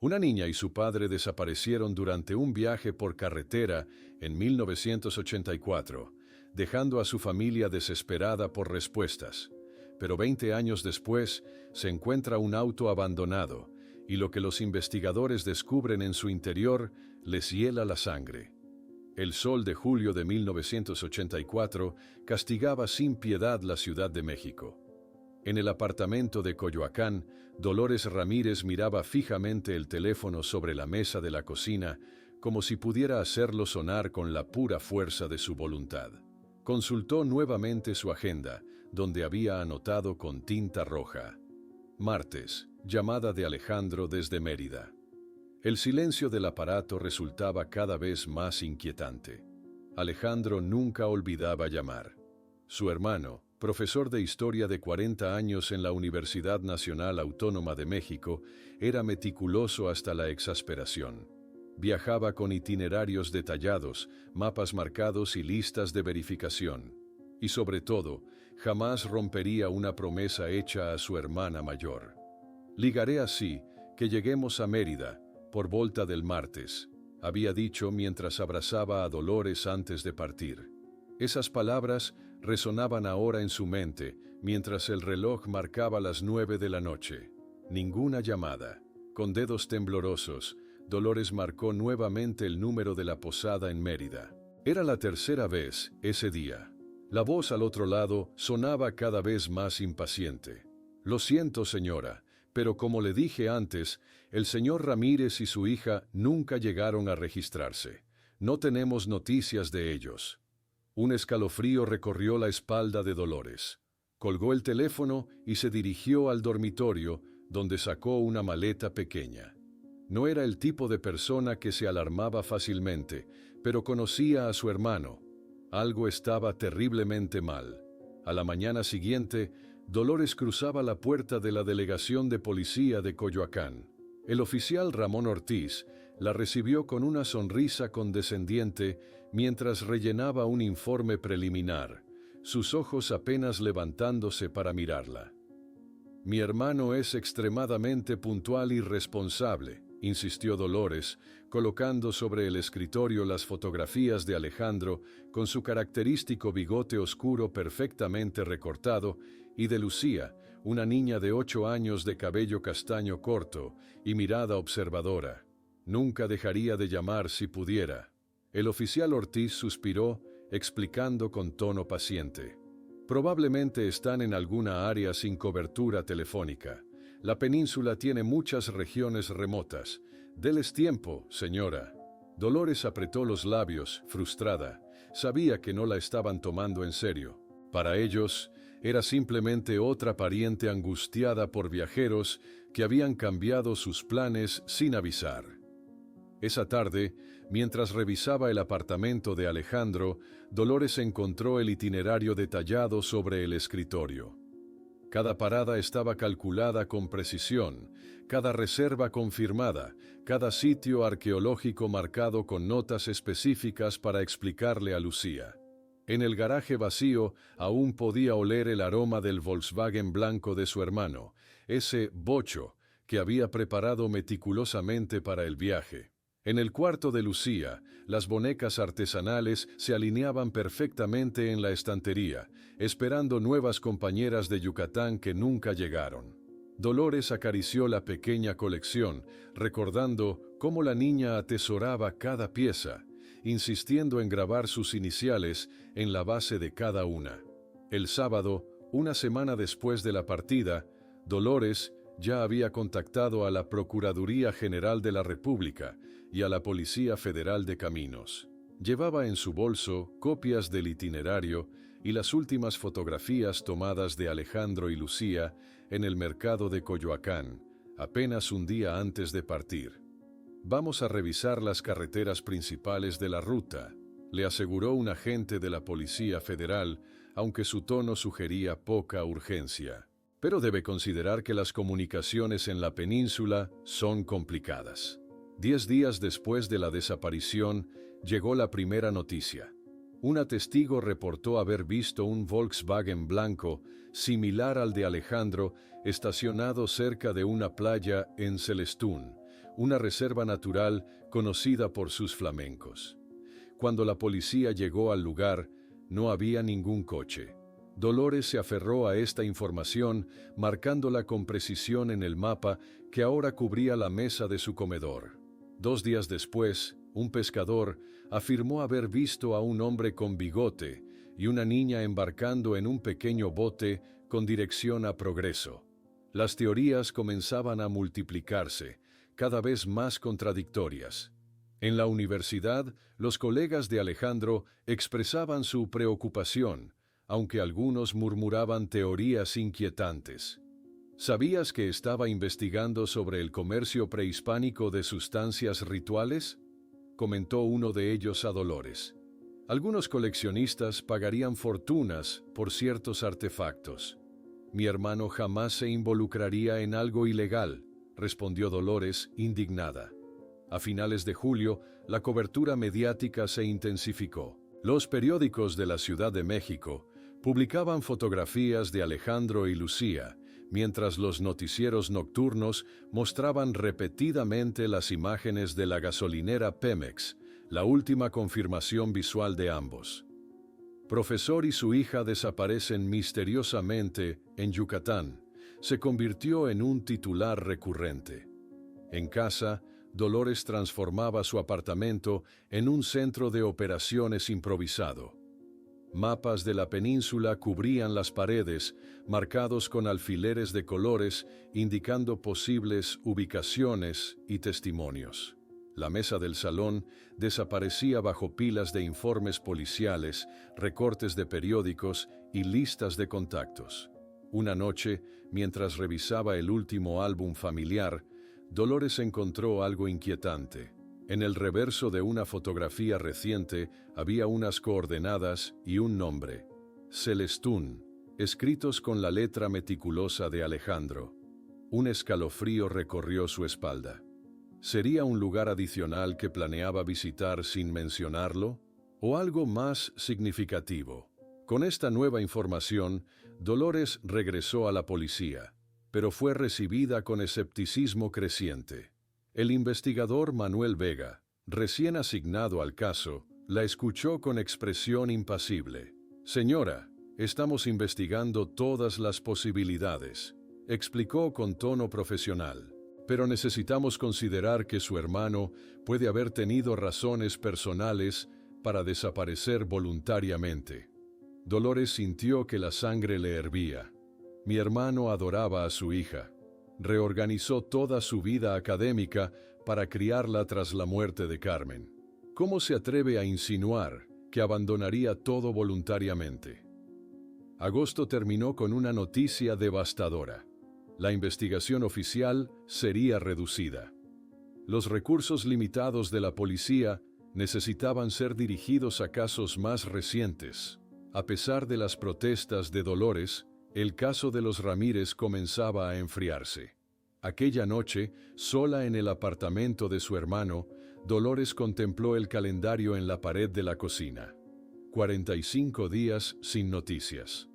Una niña y su padre desaparecieron durante un viaje por carretera en 1984, dejando a su familia desesperada por respuestas. Pero 20 años después, se encuentra un auto abandonado, y lo que los investigadores descubren en su interior les hiela la sangre. El sol de julio de 1984 castigaba sin piedad la Ciudad de México. En el apartamento de Coyoacán, Dolores Ramírez miraba fijamente el teléfono sobre la mesa de la cocina, como si pudiera hacerlo sonar con la pura fuerza de su voluntad. Consultó nuevamente su agenda, donde había anotado con tinta roja: martes, llamada de Alejandro desde Mérida. El silencio del aparato resultaba cada vez más inquietante. Alejandro nunca olvidaba llamar. Su hermano, profesor de historia de 40 años en la Universidad Nacional Autónoma de México, era meticuloso hasta la exasperación. Viajaba con itinerarios detallados, mapas marcados y listas de verificación. Y sobre todo, jamás rompería una promesa hecha a su hermana mayor. «Ligaré así que lleguemos a Mérida, por volta del martes», había dicho mientras abrazaba a Dolores antes de partir. Esas palabras resonaban ahora en su mente, mientras el reloj marcaba las 9 de la noche. Ninguna llamada. Con dedos temblorosos, Dolores marcó nuevamente el número de la posada en Mérida. Era la tercera vez ese día. La voz al otro lado sonaba cada vez más impaciente. «Lo siento, señora, pero como le dije antes, el señor Ramírez y su hija nunca llegaron a registrarse. No tenemos noticias de ellos». Un escalofrío recorrió la espalda de Dolores. Colgó el teléfono y se dirigió al dormitorio, donde sacó una maleta pequeña. No era el tipo de persona que se alarmaba fácilmente, pero conocía a su hermano. Algo estaba terriblemente mal. A la mañana siguiente, Dolores cruzaba la puerta de la delegación de policía de Coyoacán. El oficial Ramón Ortiz la recibió con una sonrisa condescendiente mientras rellenaba un informe preliminar, sus ojos apenas levantándose para mirarla. «Mi hermano es extremadamente puntual y responsable», insistió Dolores, colocando sobre el escritorio las fotografías de Alejandro con su característico bigote oscuro perfectamente recortado, y de Lucía, una niña de 8 años de cabello castaño corto y mirada observadora. «Nunca dejaría de llamar si pudiera». El oficial Ortiz suspiró, explicando con tono paciente: «Probablemente están en alguna área sin cobertura telefónica. La península tiene muchas regiones remotas. Deles tiempo, señora». Dolores apretó los labios, frustrada. Sabía que no la estaban tomando en serio. Para ellos, era simplemente otra pariente angustiada por viajeros que habían cambiado sus planes sin avisar. Esa tarde, mientras revisaba el apartamento de Alejandro, Dolores encontró el itinerario detallado sobre el escritorio. Cada parada estaba calculada con precisión, cada reserva confirmada, cada sitio arqueológico marcado con notas específicas para explicarle a Lucía. En el garaje vacío aún podía oler el aroma del Volkswagen blanco de su hermano, ese bocho que había preparado meticulosamente para el viaje. En el cuarto de Lucía, las bonecas artesanales se alineaban perfectamente en la estantería, esperando nuevas compañeras de Yucatán que nunca llegaron. Dolores acarició la pequeña colección, recordando cómo la niña atesoraba cada pieza, insistiendo en grabar sus iniciales en la base de cada una. El sábado, una semana después de la partida, Dolores ya había contactado a la Procuraduría General de la República y a la Policía Federal de Caminos. Llevaba en su bolso copias del itinerario y las últimas fotografías tomadas de Alejandro y Lucía en el mercado de Coyoacán, apenas un día antes de partir. «Vamos a revisar las carreteras principales de la ruta», le aseguró un agente de la Policía Federal, aunque su tono sugería poca urgencia. «Pero debe considerar que las comunicaciones en la península son complicadas». 10 días después de la desaparición, llegó la primera noticia. Una testigo reportó haber visto un Volkswagen blanco, similar al de Alejandro, estacionado cerca de una playa en Celestún, una reserva natural conocida por sus flamencos. Cuando la policía llegó al lugar, no había ningún coche. Dolores se aferró a esta información, marcándola con precisión en el mapa que ahora cubría la mesa de su comedor. 2 días después, un pescador afirmó haber visto a un hombre con bigote y una niña embarcando en un pequeño bote con dirección a Progreso. Las teorías comenzaban a multiplicarse, cada vez más contradictorias. En la universidad, los colegas de Alejandro expresaban su preocupación, aunque algunos murmuraban teorías inquietantes. ¿Sabías que estaba investigando sobre el comercio prehispánico de sustancias rituales?, comentó uno de ellos a Dolores. Algunos coleccionistas pagarían fortunas por ciertos artefactos. Mi hermano jamás se involucraría en algo ilegal, respondió Dolores, indignada. A finales de julio, la cobertura mediática se intensificó. Los periódicos de la Ciudad de México publicaban fotografías de Alejandro y Lucía, mientras los noticieros nocturnos mostraban repetidamente las imágenes de la gasolinera Pemex, la última confirmación visual de ambos. Profesor y su hija desaparecen misteriosamente en Yucatán, se convirtió en un titular recurrente. En casa, Dolores transformaba su apartamento en un centro de operaciones improvisado. Mapas de la península cubrían las paredes, marcados con alfileres de colores, indicando posibles ubicaciones y testimonios. La mesa del salón desaparecía bajo pilas de informes policiales, recortes de periódicos y listas de contactos. Una noche, mientras revisaba el último álbum familiar, Dolores encontró algo inquietante. En el reverso de una fotografía reciente había unas coordenadas y un nombre, Celestún, escritos con la letra meticulosa de Alejandro. Un escalofrío recorrió su espalda. ¿Sería un lugar adicional que planeaba visitar sin mencionarlo? ¿O algo más significativo? Con esta nueva información, Dolores regresó a la policía, pero fue recibida con escepticismo creciente. El investigador Manuel Vega, recién asignado al caso, la escuchó con expresión impasible. «Señora, estamos investigando todas las posibilidades», explicó con tono profesional. «Pero necesitamos considerar que su hermano puede haber tenido razones personales para desaparecer voluntariamente». Dolores sintió que la sangre le hervía. Mi hermano adoraba a su hija. Reorganizó toda su vida académica para criarla tras la muerte de Carmen. ¿Cómo se atreve a insinuar que abandonaría todo voluntariamente? Agosto terminó con una noticia devastadora. La investigación oficial sería reducida. Los recursos limitados de la policía necesitaban ser dirigidos a casos más recientes. A pesar de las protestas de Dolores, el caso de los Ramírez comenzaba a enfriarse. Aquella noche, sola en el apartamento de su hermano, Dolores contempló el calendario en la pared de la cocina. 45 días sin noticias.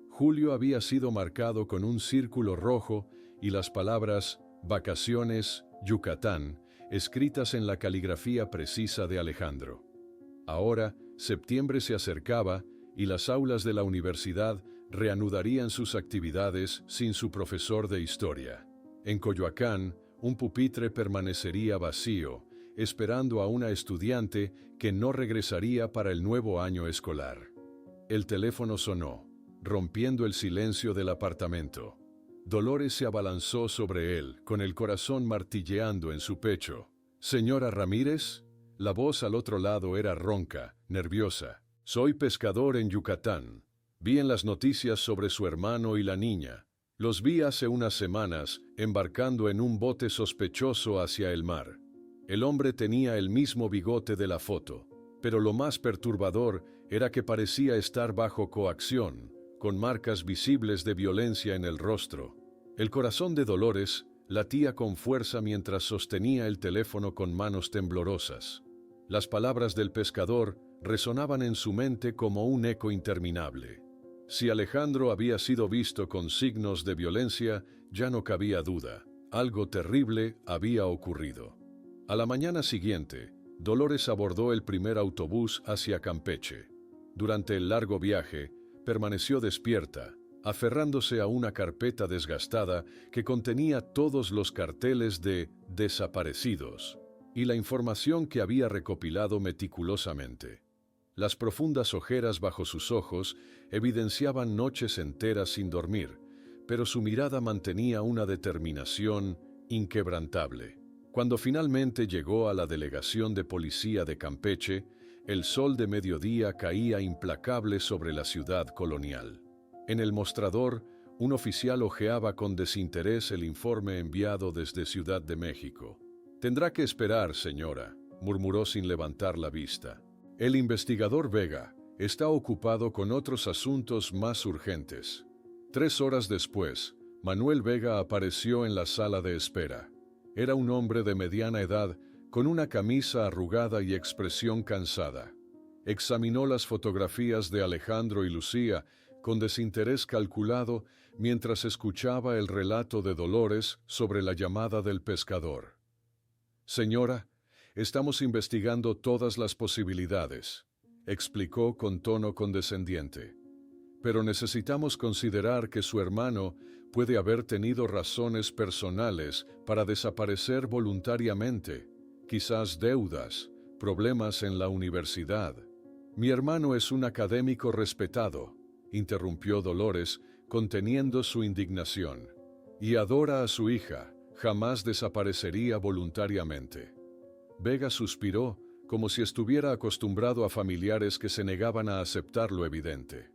Julio había sido marcado con un círculo rojo y las palabras «Vacaciones, Yucatán», escritas en la caligrafía precisa de Alejandro. Ahora, septiembre se acercaba y las aulas de la universidad reanudarían sus actividades sin su profesor de historia. En Coyoacán, un pupitre permanecería vacío, esperando a una estudiante que no regresaría para el nuevo año escolar. El teléfono sonó, rompiendo el silencio del apartamento. Dolores se abalanzó sobre él, con el corazón martilleando en su pecho. «¿Señora Ramírez?» La voz al otro lado era ronca, nerviosa. «Soy pescador en Yucatán. Vi en las noticias sobre su hermano y la niña. Los vi hace unas semanas embarcando en un bote sospechoso hacia el mar. El hombre tenía el mismo bigote de la foto, pero lo más perturbador era que parecía estar bajo coacción, con marcas visibles de violencia en el rostro». El corazón de Dolores latía con fuerza mientras sostenía el teléfono con manos temblorosas. Las palabras del pescador resonaban en su mente como un eco interminable. Si Alejandro había sido visto con signos de violencia, ya no cabía duda. Algo terrible había ocurrido. A la mañana siguiente, Dolores abordó el primer autobús hacia Campeche. Durante el largo viaje, permaneció despierta, aferrándose a una carpeta desgastada que contenía todos los carteles de desaparecidos y la información que había recopilado meticulosamente. Las profundas ojeras bajo sus ojos evidenciaban noches enteras sin dormir, pero su mirada mantenía una determinación inquebrantable. Cuando finalmente llegó a la delegación de policía de Campeche, el sol de mediodía caía implacable sobre la ciudad colonial. En el mostrador, un oficial hojeaba con desinterés el informe enviado desde Ciudad de México. «Tendrá que esperar, señora», murmuró sin levantar la vista. «El investigador Vega está ocupado con otros asuntos más urgentes». 3 horas después, Manuel Vega apareció en la sala de espera. Era un hombre de mediana edad, con una camisa arrugada y expresión cansada. Examinó las fotografías de Alejandro y Lucía con desinterés calculado mientras escuchaba el relato de Dolores sobre la llamada del pescador. «Señora, estamos investigando todas las posibilidades», explicó con tono condescendiente. «Pero necesitamos considerar que su hermano puede haber tenido razones personales para desaparecer voluntariamente, quizás deudas, problemas en la universidad». «Mi hermano es un académico respetado», interrumpió Dolores, conteniendo su indignación. «Y adora a su hija, jamás desaparecería voluntariamente». Vega suspiró, como si estuviera acostumbrado a familiares que se negaban a aceptar lo evidente.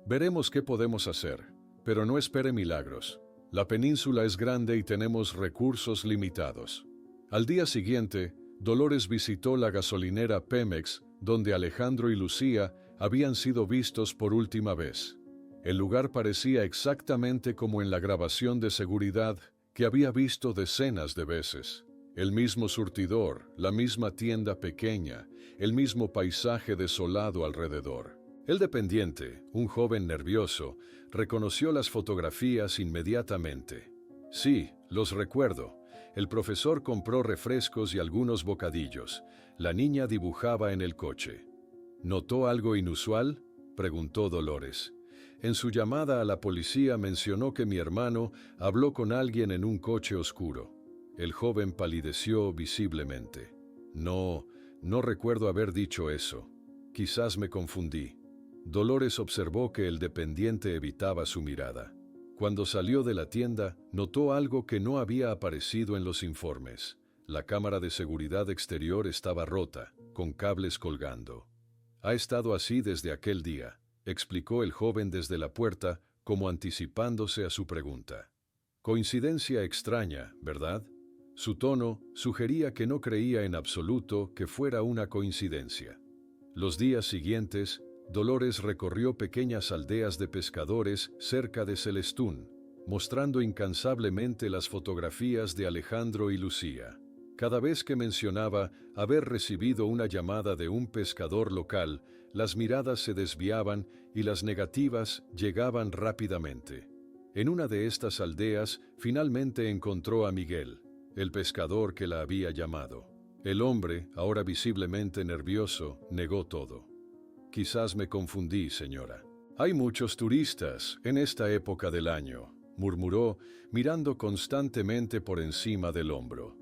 «Veremos qué podemos hacer, pero no espere milagros. La península es grande y tenemos recursos limitados». Al día siguiente, Dolores visitó la gasolinera Pemex, donde Alejandro y Lucía habían sido vistos por última vez. El lugar parecía exactamente como en la grabación de seguridad que había visto decenas de veces. El mismo surtidor, la misma tienda pequeña, el mismo paisaje desolado alrededor. El dependiente, un joven nervioso, reconoció las fotografías inmediatamente. «Sí, los recuerdo. El profesor compró refrescos y algunos bocadillos. La niña dibujaba en el coche». «¿Notó algo inusual?», preguntó Dolores. «En su llamada a la policía mencionó que mi hermano habló con alguien en un coche oscuro». El joven palideció visiblemente. «No recuerdo haber dicho eso. Quizás me confundí». Dolores observó que el dependiente evitaba su mirada. Cuando salió de la tienda, notó algo que no había aparecido en los informes. La cámara de seguridad exterior estaba rota, con cables colgando. «Ha estado así desde aquel día», explicó el joven desde la puerta, como anticipándose a su pregunta. «Coincidencia extraña, ¿verdad?». Su tono sugería que no creía en absoluto que fuera una coincidencia. Los días siguientes, Dolores recorrió pequeñas aldeas de pescadores cerca de Celestún, mostrando incansablemente las fotografías de Alejandro y Lucía. Cada vez que mencionaba haber recibido una llamada de un pescador local, las miradas se desviaban y las negativas llegaban rápidamente. En una de estas aldeas, finalmente encontró a Miguel, el pescador que la había llamado. El hombre, ahora visiblemente nervioso, negó todo. «Quizás me confundí, señora. Hay muchos turistas en esta época del año», murmuró, mirando constantemente por encima del hombro.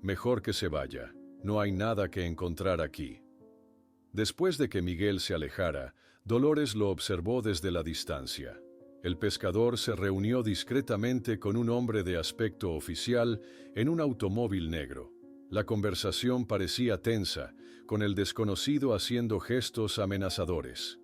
«Mejor que se vaya. No hay nada que encontrar aquí». Después de que Miguel se alejara, Dolores lo observó desde la distancia. El pescador se reunió discretamente con un hombre de aspecto oficial en un automóvil negro. La conversación parecía tensa, con el desconocido haciendo gestos amenazadores.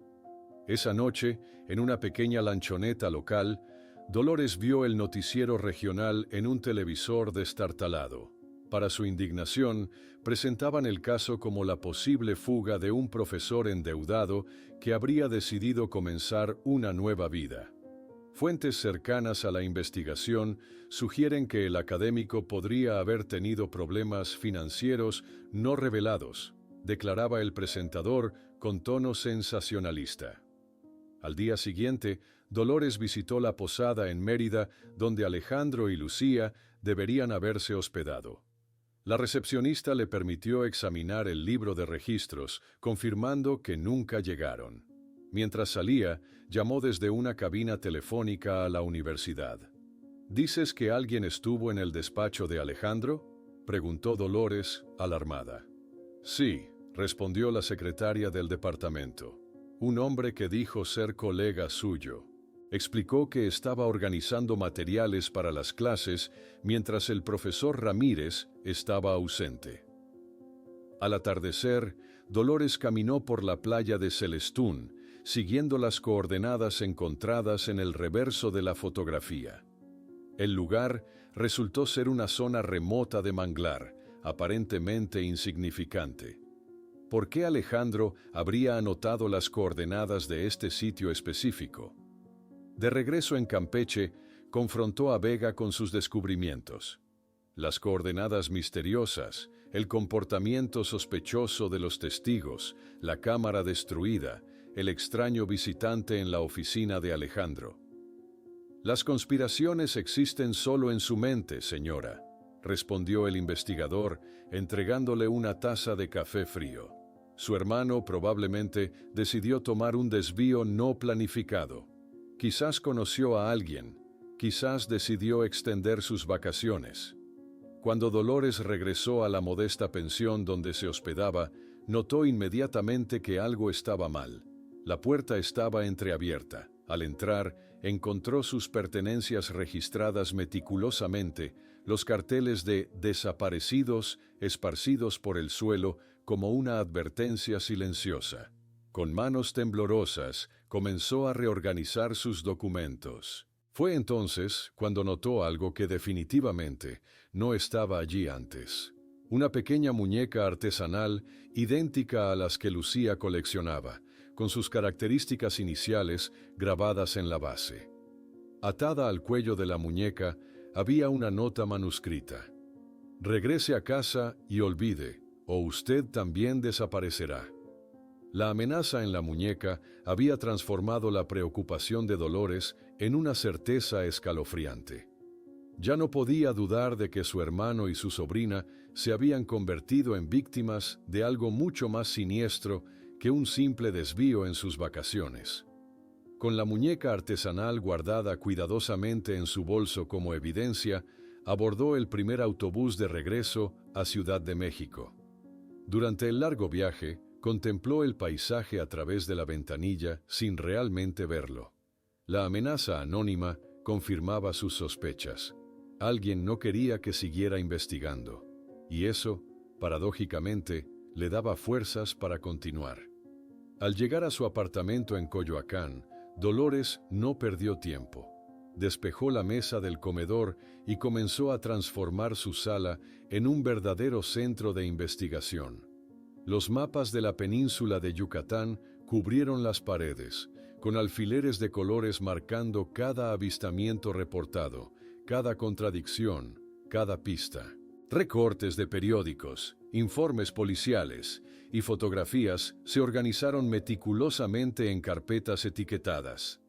Esa noche, en una pequeña lanchoneta local, Dolores vio el noticiero regional en un televisor destartalado. Para su indignación, presentaban el caso como la posible fuga de un profesor endeudado que habría decidido comenzar una nueva vida. Fuentes cercanas a la investigación sugieren que el académico podría haber tenido problemas financieros no revelados, declaraba el presentador con tono sensacionalista. Al día siguiente, Dolores visitó la posada en Mérida, donde Alejandro y Lucía deberían haberse hospedado. La recepcionista le permitió examinar el libro de registros, confirmando que nunca llegaron. Mientras salía, llamó desde una cabina telefónica a la universidad. ¿Dices que alguien estuvo en el despacho de Alejandro?, preguntó Dolores, alarmada. Sí, respondió la secretaria del departamento. Un hombre que dijo ser colega suyo. Explicó que estaba organizando materiales para las clases mientras el profesor Ramírez estaba ausente. Al atardecer, Dolores caminó por la playa de Celestún, siguiendo las coordenadas encontradas en el reverso de la fotografía. El lugar resultó ser una zona remota de manglar, aparentemente insignificante. ¿Por qué Alejandro habría anotado las coordenadas de este sitio específico? De regreso en Campeche, confrontó a Vega con sus descubrimientos. Las coordenadas misteriosas, el comportamiento sospechoso de los testigos, la cámara destruida, el extraño visitante en la oficina de Alejandro. Las conspiraciones existen solo en su mente, señora, respondió el investigador, entregándole una taza de café frío. Su hermano probablemente decidió tomar un desvío no planificado. Quizás conoció a alguien, quizás decidió extender sus vacaciones. Cuando Dolores regresó a la modesta pensión donde se hospedaba, notó inmediatamente que algo estaba mal. La puerta estaba entreabierta. Al entrar, encontró sus pertenencias registradas meticulosamente, los carteles de desaparecidos esparcidos por el suelo como una advertencia silenciosa. Con manos temblorosas, comenzó a reorganizar sus documentos. Fue entonces cuando notó algo que definitivamente no estaba allí antes. Una pequeña muñeca artesanal idéntica a las que Lucía coleccionaba, con sus características iniciales grabadas en la base. Atada al cuello de la muñeca había una nota manuscrita. Regrese a casa y olvide, o usted también desaparecerá. La amenaza en la muñeca había transformado la preocupación de Dolores en una certeza escalofriante. Ya no podía dudar de que su hermano y su sobrina se habían convertido en víctimas de algo mucho más siniestro que un simple desvío en sus vacaciones. Con la muñeca artesanal guardada cuidadosamente en su bolso como evidencia, abordó el primer autobús de regreso a Ciudad de México. Durante el largo viaje, contempló el paisaje a través de la ventanilla sin realmente verlo. La amenaza anónima confirmaba sus sospechas. Alguien no quería que siguiera investigando, y eso, paradójicamente, le daba fuerzas para continuar. Al llegar a su apartamento en Coyoacán, Dolores no perdió tiempo. Despejó la mesa del comedor y comenzó a transformar su sala en un verdadero centro de investigación. Los mapas de la península de Yucatán cubrieron las paredes, con alfileres de colores marcando cada avistamiento reportado, cada contradicción, cada pista. Recortes de periódicos, informes policiales y fotografías se organizaron meticulosamente en carpetas etiquetadas.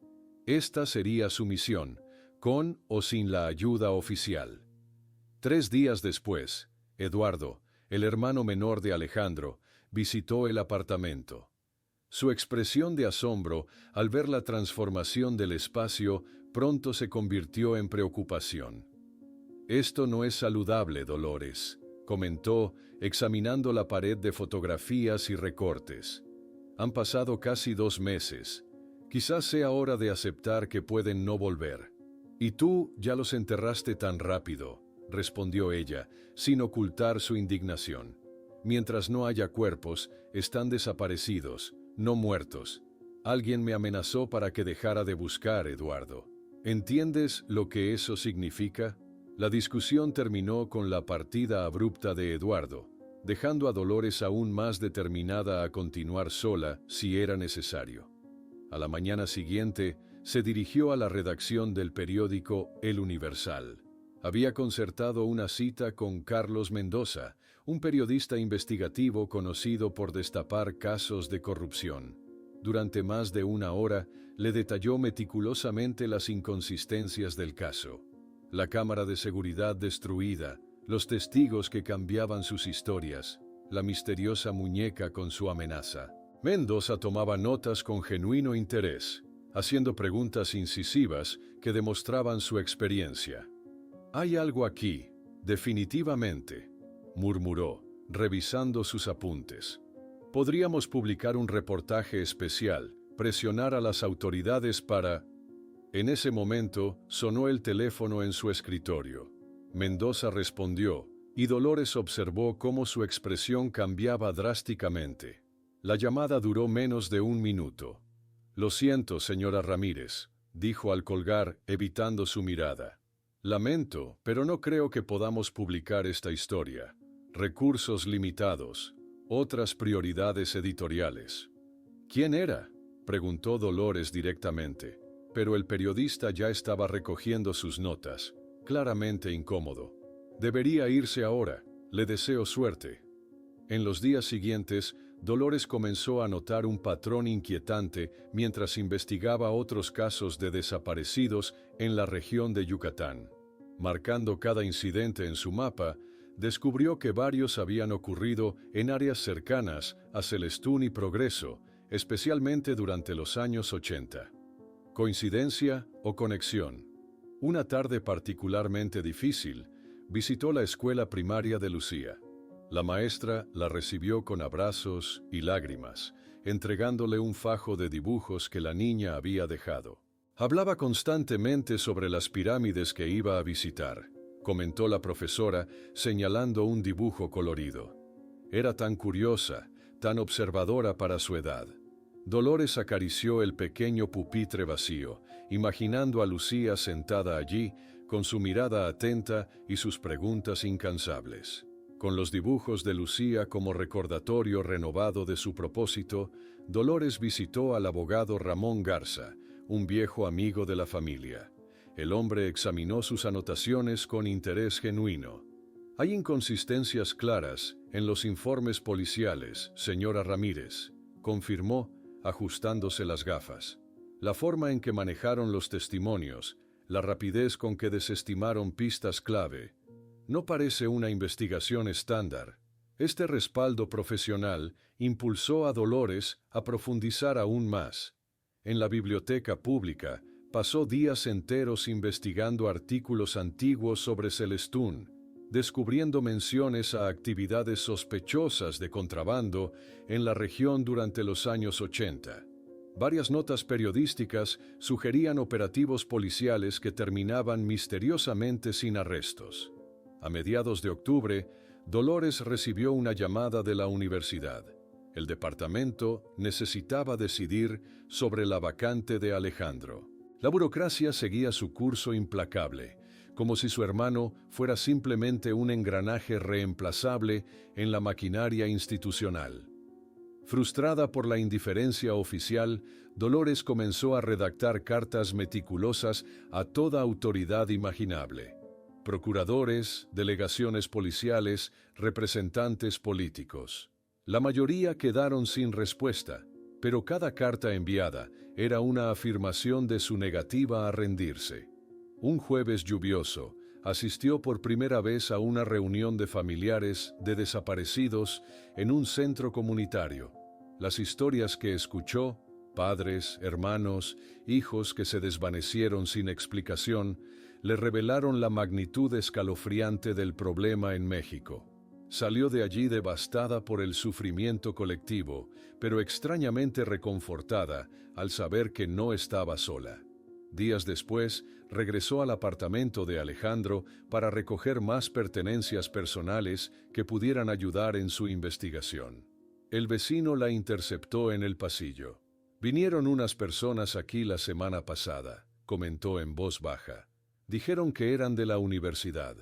Esta sería su misión, con o sin la ayuda oficial. 3 días después, Eduardo, el hermano menor de Alejandro, visitó el apartamento. Su expresión de asombro al ver la transformación del espacio pronto se convirtió en preocupación. «Esto no es saludable, Dolores», comentó, examinando la pared de fotografías y recortes. «Han pasado casi 2 meses. Quizás sea hora de aceptar que pueden no volver». «Y tú ya los enterraste tan rápido», respondió ella, sin ocultar su indignación. «Mientras no haya cuerpos, están desaparecidos, no muertos. Alguien me amenazó para que dejara de buscar, Eduardo. ¿Entiendes lo que eso significa?» La discusión terminó con la partida abrupta de Eduardo, dejando a Dolores aún más determinada a continuar sola si era necesario. A la mañana siguiente, se dirigió a la redacción del periódico El Universal. Había concertado una cita con Carlos Mendoza, un periodista investigativo conocido por destapar casos de corrupción. Durante más de 1 hora, le detalló meticulosamente las inconsistencias del caso. La cámara de seguridad destruida, los testigos que cambiaban sus historias, la misteriosa muñeca con su amenaza. Mendoza tomaba notas con genuino interés, haciendo preguntas incisivas que demostraban su experiencia. «Hay algo aquí, definitivamente», murmuró, revisando sus apuntes. «Podríamos publicar un reportaje especial, presionar a las autoridades para...». En ese momento, sonó el teléfono en su escritorio. Mendoza respondió, y Dolores observó cómo su expresión cambiaba drásticamente. La llamada duró menos de 1 minuto. «Lo siento, señora Ramírez», dijo al colgar, evitando su mirada. «Lamento, pero no creo que podamos publicar esta historia. Recursos limitados, otras prioridades editoriales». «¿Quién era?», preguntó Dolores directamente, pero el periodista ya estaba recogiendo sus notas, claramente incómodo. «Debería irse ahora, le deseo suerte». En los días siguientes, Dolores comenzó a notar un patrón inquietante mientras investigaba otros casos de desaparecidos en la región de Yucatán. Marcando cada incidente en su mapa, descubrió que varios habían ocurrido en áreas cercanas a Celestún y Progreso, especialmente durante los años 80. ¿Coincidencia o conexión? Una tarde particularmente difícil, visitó la escuela primaria de Lucía. La maestra la recibió con abrazos y lágrimas, entregándole un fajo de dibujos que la niña había dejado. Hablaba constantemente sobre las pirámides que iba a visitar, comentó la profesora, señalando un dibujo colorido. Era tan curiosa, tan observadora para su edad. Dolores acarició el pequeño pupitre vacío, imaginando a Lucía sentada allí, con su mirada atenta y sus preguntas incansables. Con los dibujos de Lucía como recordatorio renovado de su propósito, Dolores visitó al abogado Ramón Garza, un viejo amigo de la familia. El hombre examinó sus anotaciones con interés genuino. «Hay inconsistencias claras en los informes policiales, señora Ramírez», confirmó, ajustándose las gafas. «La forma en que manejaron los testimonios, la rapidez con que desestimaron pistas clave, no parece una investigación estándar». Este respaldo profesional impulsó a Dolores a profundizar aún más. En la biblioteca pública, pasó días enteros investigando artículos antiguos sobre Celestún, descubriendo menciones a actividades sospechosas de contrabando en la región durante los años 80. Varias notas periodísticas sugerían operativos policiales que terminaban misteriosamente sin arrestos. A mediados de octubre, Dolores recibió una llamada de la universidad. El departamento necesitaba decidir sobre la vacante de Alejandro. La burocracia seguía su curso implacable, como si su hermano fuera simplemente un engranaje reemplazable en la maquinaria institucional. Frustrada por la indiferencia oficial, Dolores comenzó a redactar cartas meticulosas a toda autoridad imaginable. Procuradores, delegaciones policiales, representantes políticos. La mayoría quedaron sin respuesta, pero cada carta enviada era una afirmación de su negativa a rendirse. Un jueves lluvioso, asistió por primera vez a una reunión de familiares de desaparecidos en un centro comunitario. Las historias que escuchó, padres, hermanos, hijos que se desvanecieron sin explicación, le revelaron la magnitud escalofriante del problema en México. Salió de allí devastada por el sufrimiento colectivo, pero extrañamente reconfortada al saber que no estaba sola. Días después, regresó al apartamento de Alejandro para recoger más pertenencias personales que pudieran ayudar en su investigación. El vecino la interceptó en el pasillo. «Vinieron unas personas aquí la semana pasada», comentó en voz baja. «Dijeron que eran de la universidad.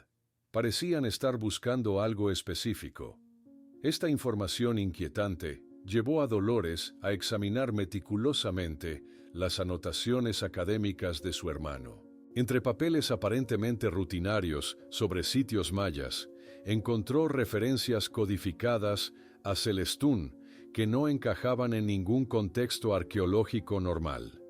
Parecían estar buscando algo específico». Esta información inquietante llevó a Dolores a examinar meticulosamente las anotaciones académicas de su hermano. Entre papeles aparentemente rutinarios sobre sitios mayas, encontró referencias codificadas a Celestún que no encajaban en ningún contexto arqueológico normal.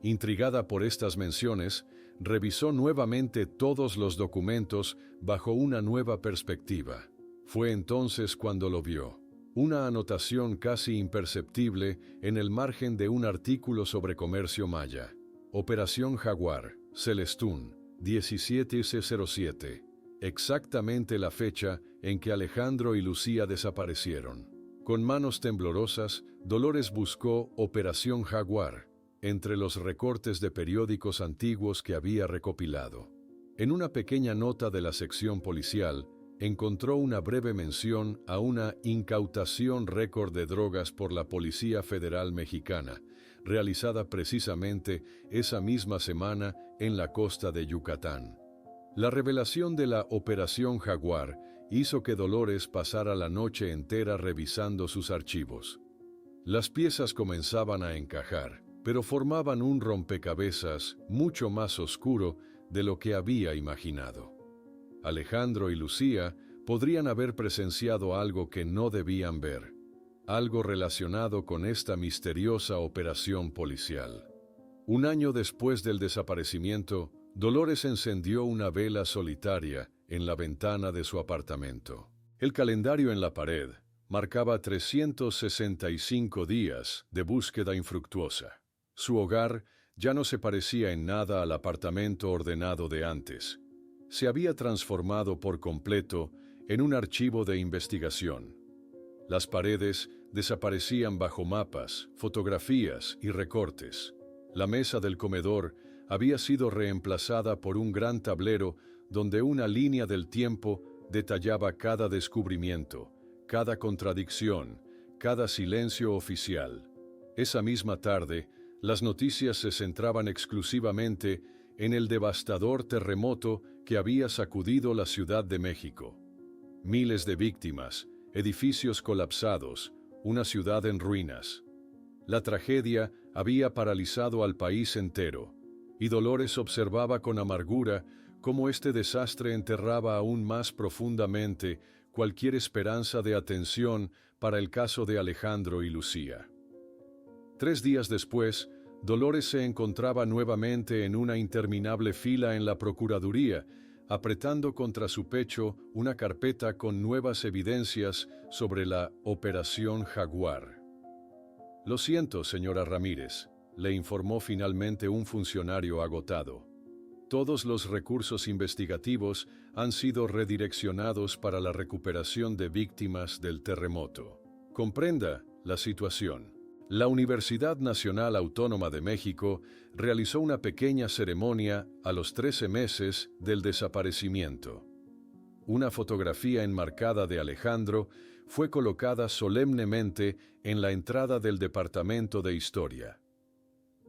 Intrigada por estas menciones, revisó nuevamente todos los documentos bajo una nueva perspectiva. Fue entonces cuando lo vio. Una anotación casi imperceptible en el margen de un artículo sobre comercio maya. Operación Jaguar, Celestún, 17C07. Exactamente la fecha en que Alejandro y Lucía desaparecieron. Con manos temblorosas, Dolores buscó Operación Jaguar entre los recortes de periódicos antiguos que había recopilado. En una pequeña nota de la sección policial, encontró una breve mención a una incautación récord de drogas por la Policía Federal Mexicana, realizada precisamente esa misma semana en la costa de Yucatán. La revelación de la Operación Jaguar hizo que Dolores pasara la noche entera revisando sus archivos. Las piezas comenzaban a encajar, pero formaban un rompecabezas mucho más oscuro de lo que había imaginado. Alejandro y Lucía podrían haber presenciado algo que no debían ver, algo relacionado con esta misteriosa operación policial. Un año después del desaparecimiento, Dolores encendió una vela solitaria en la ventana de su apartamento. El calendario en la pared marcaba 365 días de búsqueda infructuosa. Su hogar ya no se parecía en nada al apartamento ordenado de antes. Se había transformado por completo en un archivo de investigación. Las paredes desaparecían bajo mapas, fotografías y recortes. La mesa del comedor había sido reemplazada por un gran tablero donde una línea del tiempo detallaba cada descubrimiento, cada contradicción, cada silencio oficial. Esa misma tarde, las noticias se centraban exclusivamente en el devastador terremoto que había sacudido la Ciudad de México. Miles de víctimas, edificios colapsados, una ciudad en ruinas. La tragedia había paralizado al país entero, y Dolores observaba con amargura cómo este desastre enterraba aún más profundamente cualquier esperanza de atención para el caso de Alejandro y Lucía. 3 días después, Dolores se encontraba nuevamente en una interminable fila en la Procuraduría, apretando contra su pecho una carpeta con nuevas evidencias sobre la Operación Jaguar. «Lo siento, señora Ramírez», le informó finalmente un funcionario agotado. «Todos los recursos investigativos han sido redireccionados para la recuperación de víctimas del terremoto. Comprenda la situación. La Universidad Nacional Autónoma de México realizó una pequeña ceremonia a los 13 meses del desaparecimiento. Una fotografía enmarcada de Alejandro fue colocada solemnemente en la entrada del Departamento de Historia.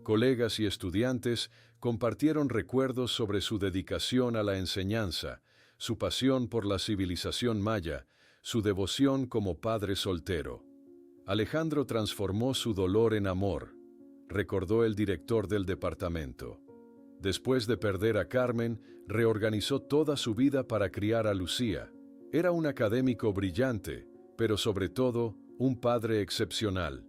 Colegas y estudiantes compartieron recuerdos sobre su dedicación a la enseñanza, su pasión por la civilización maya, su devoción como padre soltero. Alejandro transformó su dolor en amor, recordó el director del departamento. Después de perder a Carmen, reorganizó toda su vida para criar a Lucía. Era un académico brillante, pero sobre todo, un padre excepcional.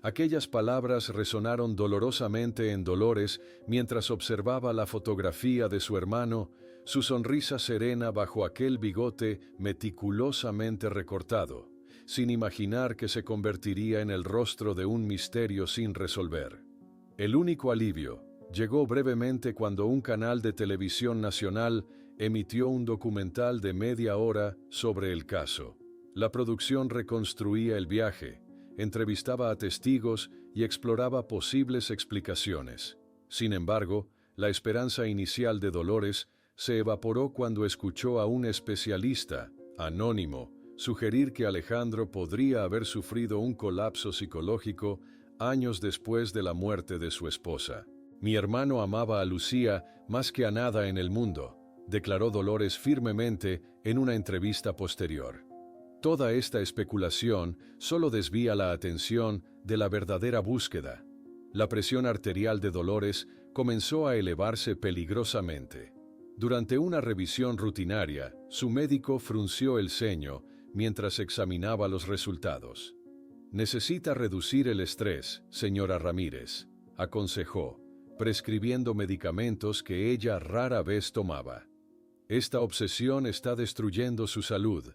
Aquellas palabras resonaron dolorosamente en Dolores mientras observaba la fotografía de su hermano, su sonrisa serena bajo aquel bigote meticulosamente recortado, sin imaginar que se convertiría en el rostro de un misterio sin resolver. El único alivio llegó brevemente cuando un canal de televisión nacional emitió un documental de media hora sobre el caso. La producción reconstruía el viaje, entrevistaba a testigos y exploraba posibles explicaciones. Sin embargo, la esperanza inicial de Dolores se evaporó cuando escuchó a un especialista, anónimo, sugerir que Alejandro podría haber sufrido un colapso psicológico años después de la muerte de su esposa. «Mi hermano amaba a Lucía más que a nada en el mundo», declaró Dolores firmemente en una entrevista posterior. Toda esta especulación solo desvía la atención de la verdadera búsqueda. La presión arterial de Dolores comenzó a elevarse peligrosamente. Durante una revisión rutinaria, su médico frunció el ceño mientras examinaba los resultados. «Necesita reducir el estrés, señora Ramírez», aconsejó, prescribiendo medicamentos que ella rara vez tomaba. Esta obsesión está destruyendo su salud.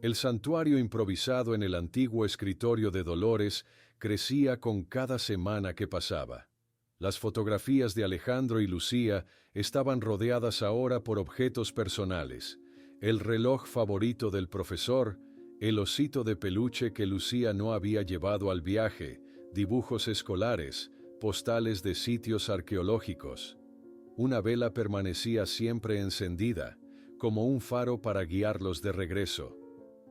El santuario improvisado en el antiguo escritorio de Dolores crecía con cada semana que pasaba. Las fotografías de Alejandro y Lucía estaban rodeadas ahora por objetos personales: el reloj favorito del profesor, el osito de peluche que Lucía no había llevado al viaje, dibujos escolares, postales de sitios arqueológicos. Una vela permanecía siempre encendida, como un faro para guiarlos de regreso.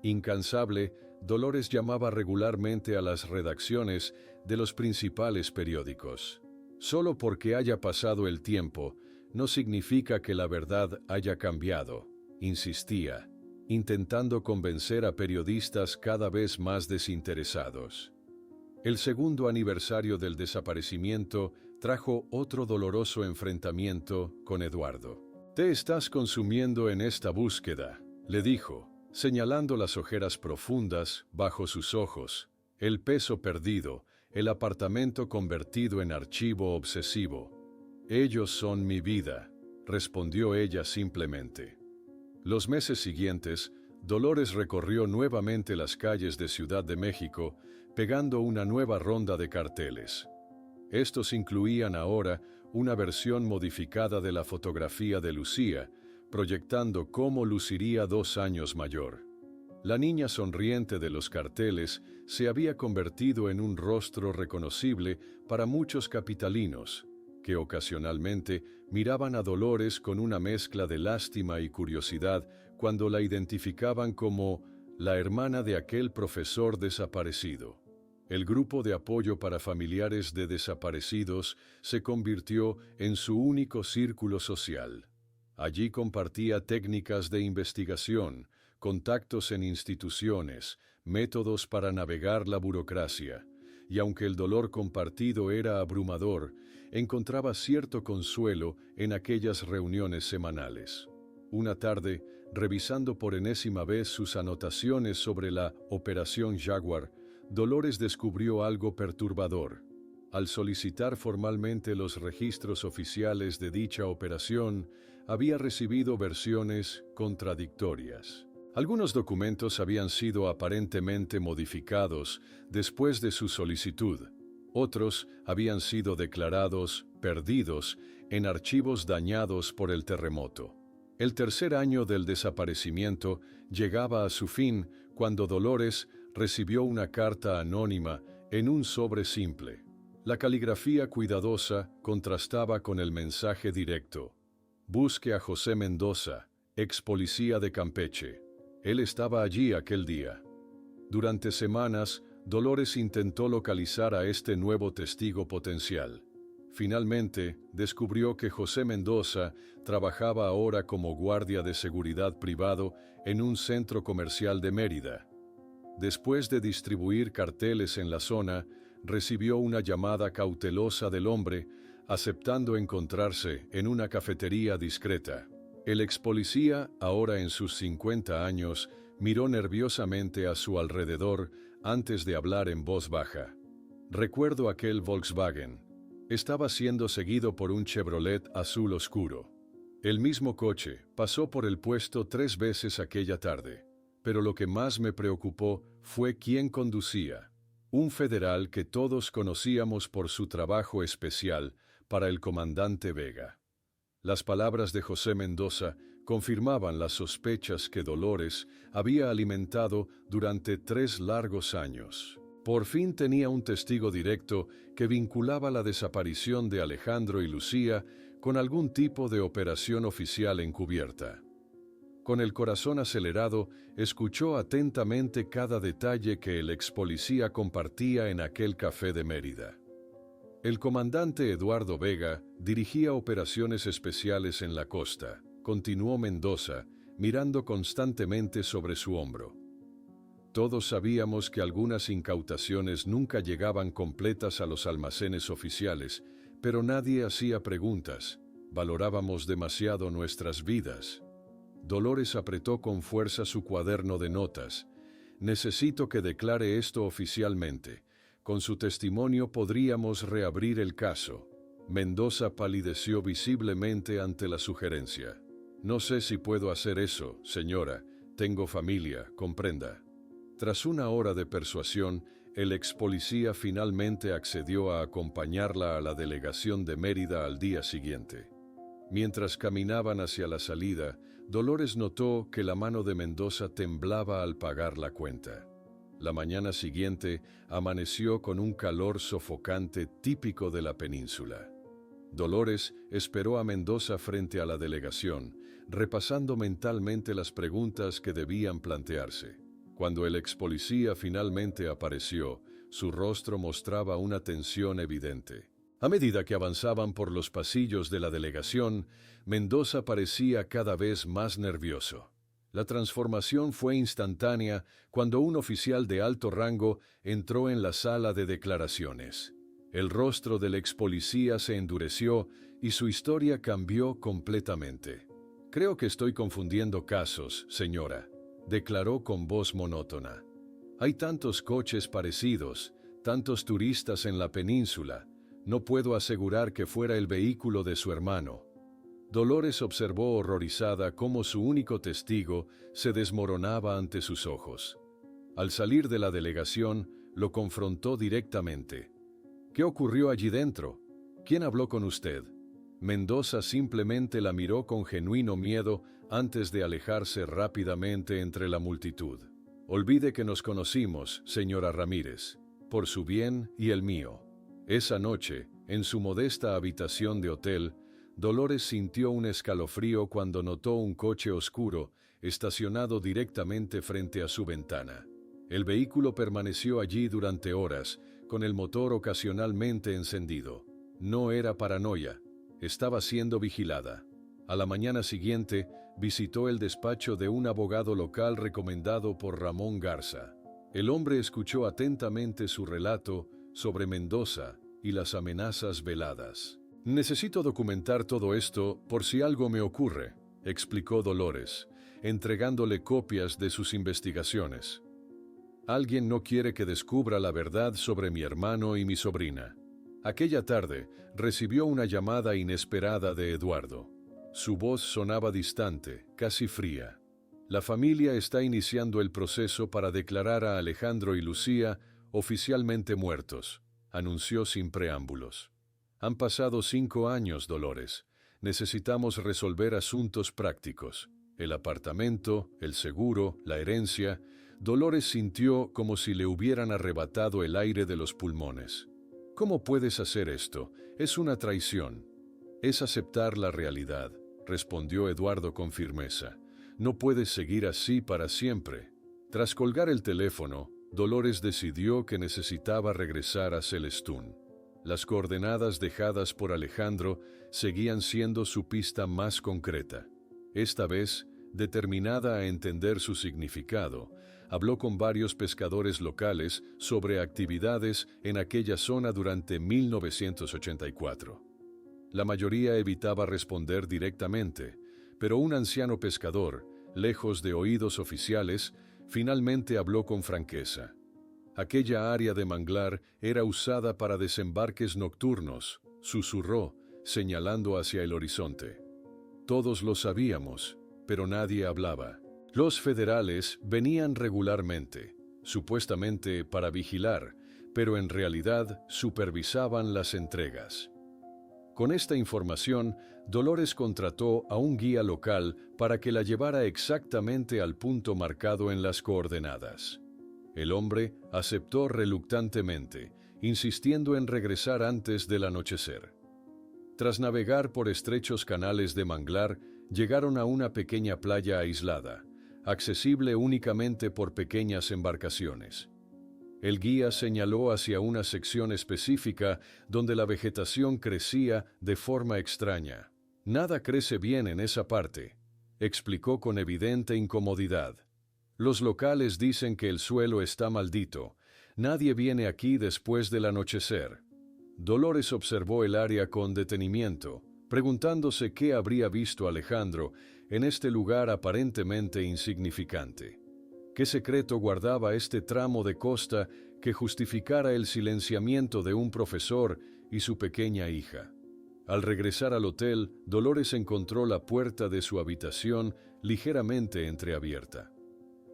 Incansable, Dolores llamaba regularmente a las redacciones de los principales periódicos. Solo porque haya pasado el tiempo, no significa que la verdad haya cambiado, insistía, intentando convencer a periodistas cada vez más desinteresados. El segundo aniversario del desaparecimiento trajo otro doloroso enfrentamiento con Eduardo. «Te estás consumiendo en esta búsqueda», le dijo, señalando las ojeras profundas bajo sus ojos, el peso perdido, el apartamento convertido en archivo obsesivo. «Ellos son mi vida», respondió ella simplemente. Los meses siguientes, Dolores recorrió nuevamente las calles de Ciudad de México, pegando una nueva ronda de carteles. Estos incluían ahora una versión modificada de la fotografía de Lucía, proyectando cómo luciría 2 años mayor. La niña sonriente de los carteles se había convertido en un rostro reconocible para muchos capitalinos, que ocasionalmente miraban a Dolores con una mezcla de lástima y curiosidad cuando la identificaban como la hermana de aquel profesor desaparecido. El grupo de apoyo para familiares de desaparecidos se convirtió en su único círculo social. Allí compartía técnicas de investigación, contactos en instituciones, métodos para navegar la burocracia, y aunque el dolor compartido era abrumador, encontraba cierto consuelo en aquellas reuniones semanales. Una tarde, revisando por enésima vez sus anotaciones sobre la Operación Jaguar, Dolores descubrió algo perturbador. Al solicitar formalmente los registros oficiales de dicha operación, había recibido versiones contradictorias. Algunos documentos habían sido aparentemente modificados después de su solicitud. Otros habían sido declarados perdidos en archivos dañados por el terremoto. El tercer año del desaparecimiento llegaba a su fin cuando Dolores recibió una carta anónima en un sobre simple. La caligrafía cuidadosa contrastaba con el mensaje directo: «Busque a José Mendoza, ex policía de Campeche. Él estaba allí aquel día». Durante semanas, Dolores intentó localizar a este nuevo testigo potencial. Finalmente, descubrió que José Mendoza trabajaba ahora como guardia de seguridad privado en un centro comercial de Mérida. Después de distribuir carteles en la zona, recibió una llamada cautelosa del hombre, aceptando encontrarse en una cafetería discreta. El ex policía, ahora en sus 50 años, miró nerviosamente a su alrededor antes de hablar en voz baja. «Recuerdo aquel Volkswagen. Estaba siendo seguido por un Chevrolet azul oscuro. El mismo coche pasó por el puesto 3 veces aquella tarde, pero lo que más me preocupó fue quién conducía. Un federal que todos conocíamos por su trabajo especial para el comandante Vega». Las palabras de José Mendoza confirmaban las sospechas que Dolores había alimentado durante 3 largos años. Por fin tenía un testigo directo que vinculaba la desaparición de Alejandro y Lucía con algún tipo de operación oficial encubierta. Con el corazón acelerado, escuchó atentamente cada detalle que el ex policía compartía en aquel café de Mérida. El comandante Eduardo Vega dirigía operaciones especiales en la costa, continuó Mendoza, mirando constantemente sobre su hombro. Todos sabíamos que algunas incautaciones nunca llegaban completas a los almacenes oficiales, pero nadie hacía preguntas. Valorábamos demasiado nuestras vidas. Dolores apretó con fuerza su cuaderno de notas. «Necesito que declare esto oficialmente. Con su testimonio podríamos reabrir el caso». Mendoza palideció visiblemente ante la sugerencia. No sé si puedo hacer eso, señora. Tengo familia, comprenda. Tras una hora de persuasión, el ex policía finalmente accedió a acompañarla a la delegación de Mérida al día siguiente. Mientras caminaban hacia la salida, Dolores notó que la mano de Mendoza temblaba al pagar la cuenta. La mañana siguiente amaneció con un calor sofocante típico de la península. Dolores esperó a Mendoza frente a la delegación, repasando mentalmente las preguntas que debían plantearse. Cuando el ex policía finalmente apareció, su rostro mostraba una tensión evidente. A medida que avanzaban por los pasillos de la delegación, Mendoza parecía cada vez más nervioso. La transformación fue instantánea cuando un oficial de alto rango entró en la sala de declaraciones. El rostro del ex policía se endureció y su historia cambió completamente. «Creo que estoy confundiendo casos, señora», declaró con voz monótona. «Hay tantos coches parecidos, tantos turistas en la península. No puedo asegurar que fuera el vehículo de su hermano». Dolores observó horrorizada cómo su único testigo se desmoronaba ante sus ojos. Al salir de la delegación, lo confrontó directamente. «¿Qué ocurrió allí dentro? ¿Quién habló con usted?» Mendoza simplemente la miró con genuino miedo antes de alejarse rápidamente entre la multitud. «Olvide que nos conocimos, señora Ramírez, por su bien y el mío». Esa noche, en su modesta habitación de hotel, Dolores sintió un escalofrío cuando notó un coche oscuro estacionado directamente frente a su ventana. El vehículo permaneció allí durante horas, con el motor ocasionalmente encendido. No era paranoia, estaba siendo vigilada. A la mañana siguiente, visitó el despacho de un abogado local recomendado por Ramón Garza. El hombre escuchó atentamente su relato sobre Mendoza y las amenazas veladas. «Necesito documentar todo esto por si algo me ocurre», explicó Dolores, entregándole copias de sus investigaciones. «Alguien no quiere que descubra la verdad sobre mi hermano y mi sobrina». Aquella tarde, recibió una llamada inesperada de Eduardo. Su voz sonaba distante, casi fría. «La familia está iniciando el proceso para declarar a Alejandro y Lucía oficialmente muertos», anunció sin preámbulos. «Han pasado 5 años, Dolores. Necesitamos resolver asuntos prácticos. El apartamento, el seguro, la herencia». Dolores sintió como si le hubieran arrebatado el aire de los pulmones. «¿Cómo puedes hacer esto? Es una traición». «Es aceptar la realidad», respondió Eduardo con firmeza. «No puedes seguir así para siempre». Tras colgar el teléfono, Dolores decidió que necesitaba regresar a Celestún. Las coordenadas dejadas por Alejandro seguían siendo su pista más concreta. Esta vez, determinada a entender su significado, habló con varios pescadores locales sobre actividades en aquella zona durante 1984. La mayoría evitaba responder directamente, pero un anciano pescador, lejos de oídos oficiales, finalmente habló con franqueza. Aquella área de manglar era usada para desembarques nocturnos, susurró, señalando hacia el horizonte. Todos lo sabíamos, pero nadie hablaba. Los federales venían regularmente, supuestamente para vigilar, pero en realidad supervisaban las entregas. Con esta información, Dolores contrató a un guía local para que la llevara exactamente al punto marcado en las coordenadas. El hombre aceptó reluctantemente, insistiendo en regresar antes del anochecer. Tras navegar por estrechos canales de manglar, llegaron a una pequeña playa aislada, accesible únicamente por pequeñas embarcaciones. El guía señaló hacia una sección específica donde la vegetación crecía de forma extraña. «Nada crece bien en esa parte», explicó con evidente incomodidad. «Los locales dicen que el suelo está maldito. Nadie viene aquí después del anochecer». Dolores observó el área con detenimiento, preguntándose qué habría visto Alejandro en este lugar aparentemente insignificante. ¿Qué secreto guardaba este tramo de costa que justificara el silenciamiento de un profesor y su pequeña hija? Al regresar al hotel, Dolores encontró la puerta de su habitación ligeramente entreabierta.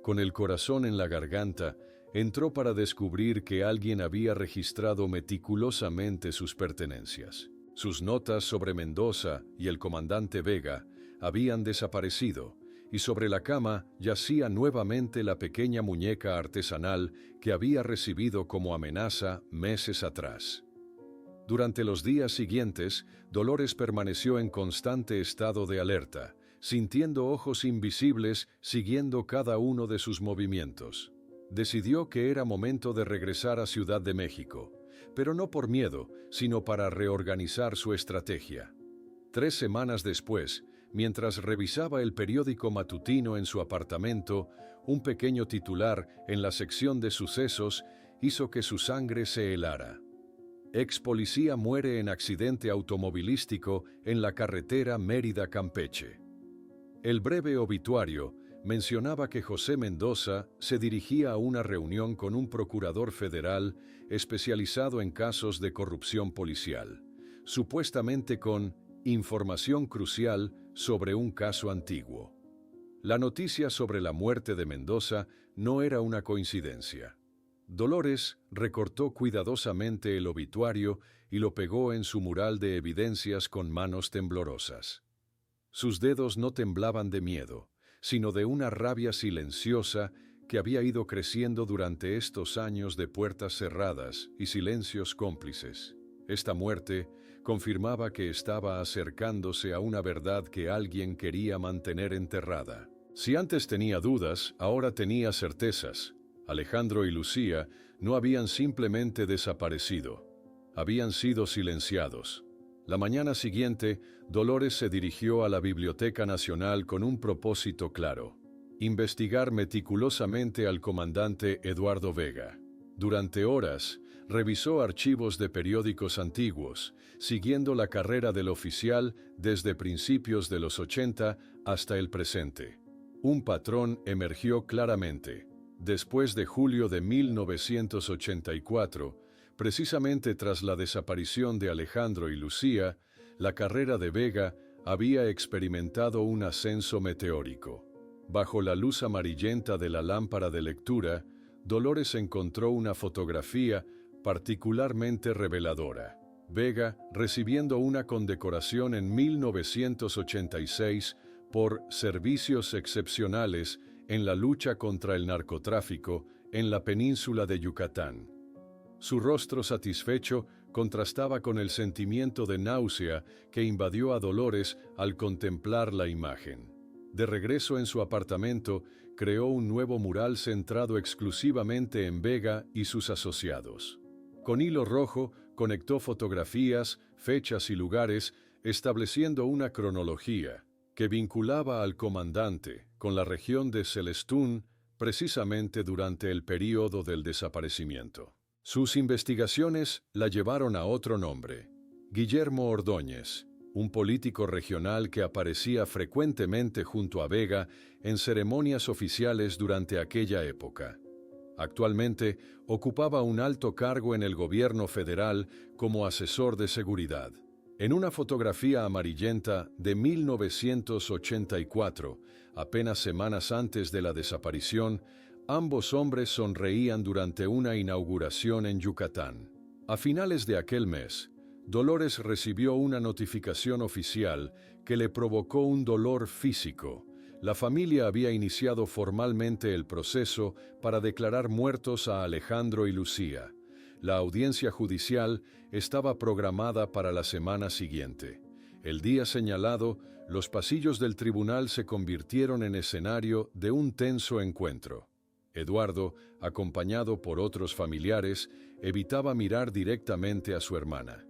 Con el corazón en la garganta, entró para descubrir que alguien había registrado meticulosamente sus pertenencias. Sus notas sobre Mendoza y el comandante Vega habían desaparecido, y sobre la cama yacía nuevamente la pequeña muñeca artesanal que había recibido como amenaza meses atrás. Durante los días siguientes, Dolores permaneció en constante estado de alerta, sintiendo ojos invisibles siguiendo cada uno de sus movimientos. Decidió que era momento de regresar a Ciudad de México, pero no por miedo, sino para reorganizar su estrategia. 3 semanas después, mientras revisaba el periódico matutino en su apartamento, un pequeño titular en la sección de sucesos hizo que su sangre se helara. Ex policía muere en accidente automovilístico en la carretera Mérida-Campeche. El breve obituario mencionaba que José Mendoza se dirigía a una reunión con un procurador federal especializado en casos de corrupción policial, supuestamente con información crucial sobre un caso antiguo. La noticia sobre la muerte de Mendoza no era una coincidencia. Dolores recortó cuidadosamente el obituario y lo pegó en su mural de evidencias con manos temblorosas. Sus dedos no temblaban de miedo, sino de una rabia silenciosa que había ido creciendo durante estos años de puertas cerradas y silencios cómplices. Esta muerte confirmaba que estaba acercándose a una verdad que alguien quería mantener enterrada. Si antes tenía dudas, ahora tenía certezas. Alejandro y Lucía no habían simplemente desaparecido, habían sido silenciados. La mañana siguiente, Dolores se dirigió a la Biblioteca Nacional con un propósito claro: investigar meticulosamente al comandante Eduardo Vega. Durante horas, revisó archivos de periódicos antiguos, siguiendo la carrera del oficial desde principios de los 80 hasta el presente. Un patrón emergió claramente. Después de julio de 1984, precisamente tras la desaparición de Alejandro y Lucía, la carrera de Vega había experimentado un ascenso meteórico. Bajo la luz amarillenta de la lámpara de lectura, Dolores encontró una fotografía particularmente reveladora. Vega recibiendo una condecoración en 1986 por servicios excepcionales en la lucha contra el narcotráfico en la península de Yucatán. Su rostro satisfecho contrastaba con el sentimiento de náusea que invadió a Dolores al contemplar la imagen. De regreso en su apartamento, creó un nuevo mural centrado exclusivamente en Vega y sus asociados. Con hilo rojo, conectó fotografías, fechas y lugares, estableciendo una cronología que vinculaba al comandante con la región de Celestún precisamente durante el período del desaparecimiento. Sus investigaciones la llevaron a otro nombre: Guillermo Ordóñez, un político regional que aparecía frecuentemente junto a Vega en ceremonias oficiales durante aquella época. Actualmente ocupaba un alto cargo en el gobierno federal como asesor de seguridad. En una fotografía amarillenta de 1984, apenas semanas antes de la desaparición, ambos hombres sonreían durante una inauguración en Yucatán. A finales de aquel mes, Dolores recibió una notificación oficial que le provocó un dolor físico. La familia había iniciado formalmente el proceso para declarar muertos a Alejandro y Lucía. La audiencia judicial estaba programada para la semana siguiente. El día señalado, los pasillos del tribunal se convirtieron en escenario de un tenso encuentro. Eduardo, acompañado por otros familiares, evitaba mirar directamente a su hermana.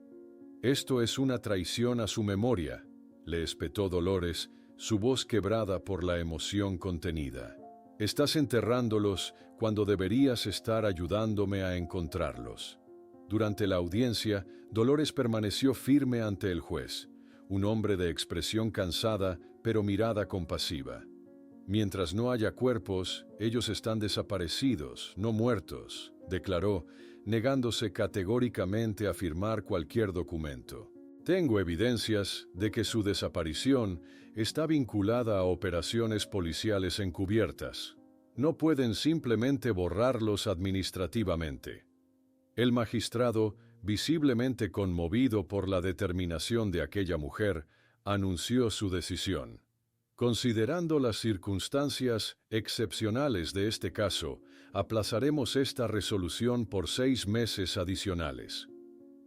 «Esto es una traición a su memoria», le espetó Dolores, su voz quebrada por la emoción contenida. «Estás enterrándolos cuando deberías estar ayudándome a encontrarlos». Durante la audiencia, Dolores permaneció firme ante el juez, un hombre de expresión cansada, pero mirada compasiva. «Mientras no haya cuerpos, ellos están desaparecidos, no muertos», declaró, negándose categóricamente a firmar cualquier documento. Tengo evidencias de que su desaparición está vinculada a operaciones policiales encubiertas. No pueden simplemente borrarlos administrativamente. El magistrado, visiblemente conmovido por la determinación de aquella mujer, anunció su decisión. Considerando las circunstancias excepcionales de este caso, aplazaremos esta resolución por 6 meses adicionales.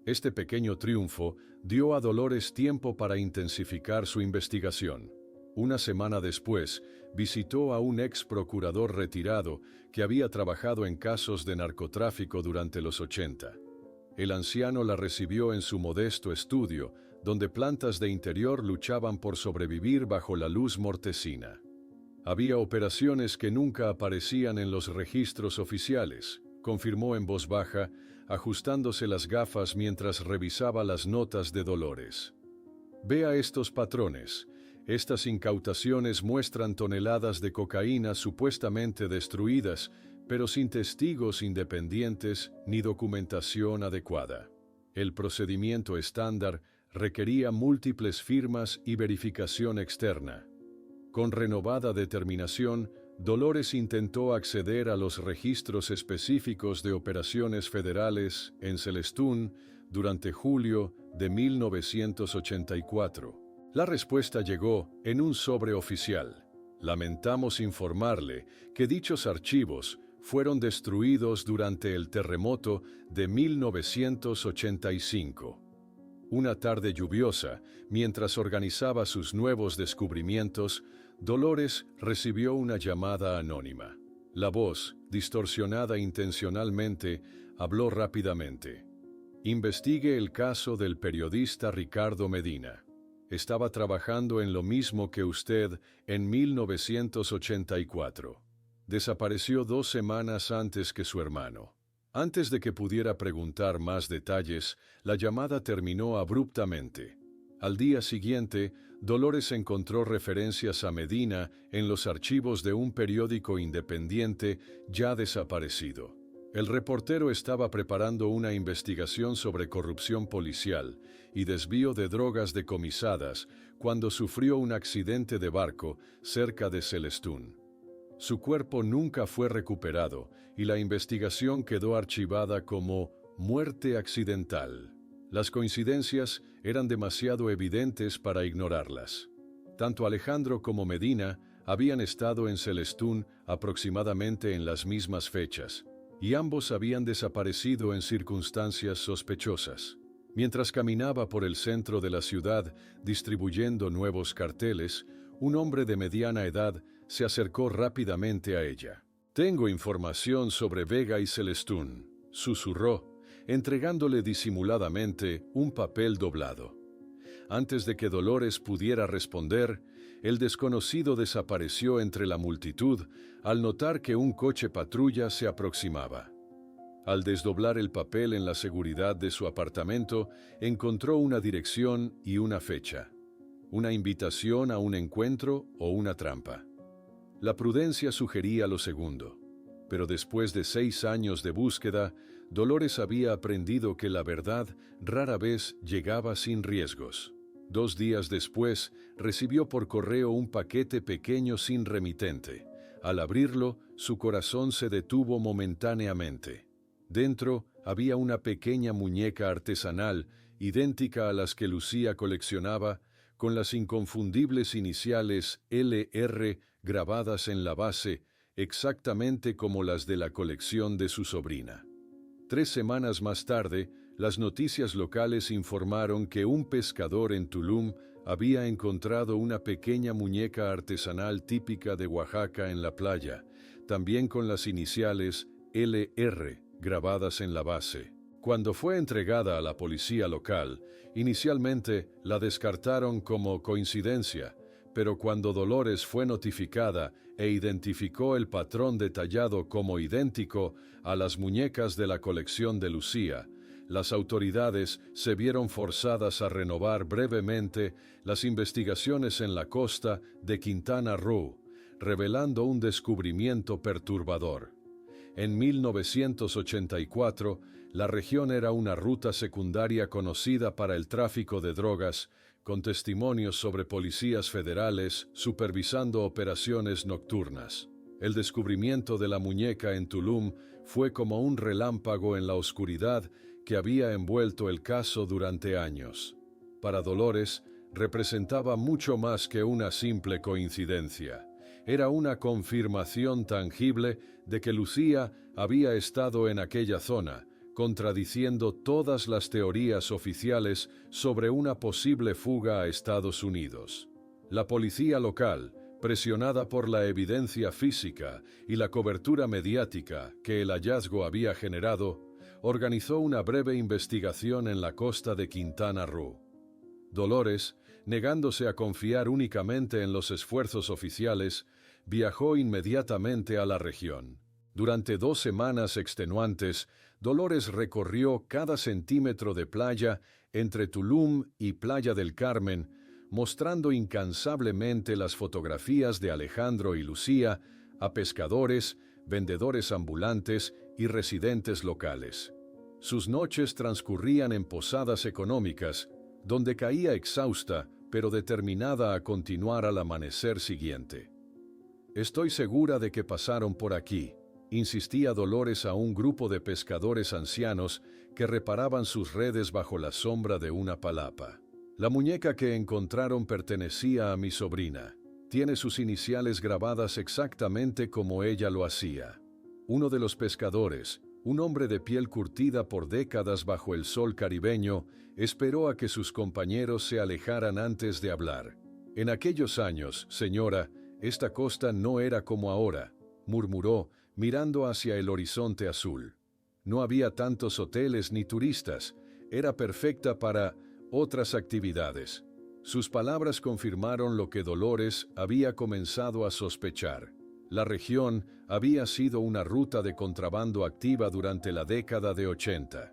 Este pequeño triunfo dio a Dolores tiempo para intensificar su investigación. Una semana después, visitó a un ex procurador retirado que había trabajado en casos de narcotráfico durante los 80. El anciano la recibió en su modesto estudio, donde plantas de interior luchaban por sobrevivir bajo la luz mortecina. Había operaciones que nunca aparecían en los registros oficiales, confirmó en voz baja, ajustándose las gafas mientras revisaba las notas de Dolores. Vea estos patrones. Estas incautaciones muestran toneladas de cocaína supuestamente destruidas, pero sin testigos independientes ni documentación adecuada. El procedimiento estándar requería múltiples firmas y verificación externa. Con renovada determinación, Dolores intentó acceder a los registros específicos de operaciones federales en Celestún durante julio de 1984. La respuesta llegó en un sobre oficial. Lamentamos informarle que dichos archivos fueron destruidos durante el terremoto de 1985. Una tarde lluviosa, mientras organizaba sus nuevos descubrimientos, Dolores recibió una llamada anónima. La voz, distorsionada intencionalmente, habló rápidamente. Investigue el caso del periodista Ricardo Medina. Estaba trabajando en lo mismo que usted en 1984. Desapareció 2 semanas antes que su hermano. Antes de que pudiera preguntar más detalles, la llamada terminó abruptamente. Al día siguiente, Dolores encontró referencias a Medina en los archivos de un periódico independiente ya desaparecido. El reportero estaba preparando una investigación sobre corrupción policial y desvío de drogas decomisadas cuando sufrió un accidente de barco cerca de Celestún. Su cuerpo nunca fue recuperado y la investigación quedó archivada como muerte accidental. Las coincidencias eran demasiado evidentes para ignorarlas. Tanto Alejandro como Medina habían estado en Celestún aproximadamente en las mismas fechas, y ambos habían desaparecido en circunstancias sospechosas. Mientras caminaba por el centro de la ciudad distribuyendo nuevos carteles, un hombre de mediana edad se acercó rápidamente a ella. «Tengo información sobre Vega y Celestún», susurró, entregándole disimuladamente un papel doblado. Antes de que Dolores pudiera responder, el desconocido desapareció entre la multitud al notar que un coche patrulla se aproximaba. Al desdoblar el papel en la seguridad de su apartamento, encontró una dirección y una fecha. ¿Una invitación a un encuentro o una trampa? La prudencia sugería lo segundo, pero después de 6 años de búsqueda, Dolores había aprendido que la verdad rara vez llegaba sin riesgos. 2 días después, recibió por correo un paquete pequeño sin remitente. Al abrirlo, su corazón se detuvo momentáneamente. Dentro había una pequeña muñeca artesanal, idéntica a las que Lucía coleccionaba, con las inconfundibles iniciales LR grabadas en la base, exactamente como las de la colección de su sobrina. 3 semanas más tarde, las noticias locales informaron que un pescador en Tulum había encontrado una pequeña muñeca artesanal típica de Oaxaca en la playa, también con las iniciales LR grabadas en la base. Cuando fue entregada a la policía local, inicialmente la descartaron como coincidencia, pero cuando Dolores fue notificada e identificó el patrón detallado como idéntico a las muñecas de la colección de Lucía, las autoridades se vieron forzadas a renovar brevemente las investigaciones en la costa de Quintana Roo, revelando un descubrimiento perturbador. En 1984, la región era una ruta secundaria conocida para el tráfico de drogas, con testimonios sobre policías federales supervisando operaciones nocturnas. El descubrimiento de la muñeca en Tulum fue como un relámpago en la oscuridad que había envuelto el caso durante años. Para Dolores, representaba mucho más que una simple coincidencia. Era una confirmación tangible de que Lucía había estado en aquella zona, contradiciendo todas las teorías oficiales sobre una posible fuga a Estados Unidos. La policía local, presionada por la evidencia física y la cobertura mediática que el hallazgo había generado, organizó una breve investigación en la costa de Quintana Roo. Dolores, negándose a confiar únicamente en los esfuerzos oficiales, viajó inmediatamente a la región. Durante 2 semanas extenuantes, Dolores recorrió cada centímetro de playa entre Tulum y Playa del Carmen, mostrando incansablemente las fotografías de Alejandro y Lucía a pescadores, vendedores ambulantes y residentes locales. Sus noches transcurrían en posadas económicas, donde caía exhausta, pero determinada a continuar al amanecer siguiente. «Estoy segura de que pasaron por aquí», insistía Dolores a un grupo de pescadores ancianos que reparaban sus redes bajo la sombra de una palapa. «La muñeca que encontraron pertenecía a mi sobrina. Tiene sus iniciales grabadas exactamente como ella lo hacía». Uno de los pescadores, un hombre de piel curtida por décadas bajo el sol caribeño, esperó a que sus compañeros se alejaran antes de hablar. «En aquellos años, señora, esta costa no era como ahora», murmuró, mirando hacia el horizonte azul. «No había tantos hoteles ni turistas. Era perfecta para otras actividades». Sus palabras confirmaron lo que Dolores había comenzado a sospechar. La región había sido una ruta de contrabando activa durante la década de 80.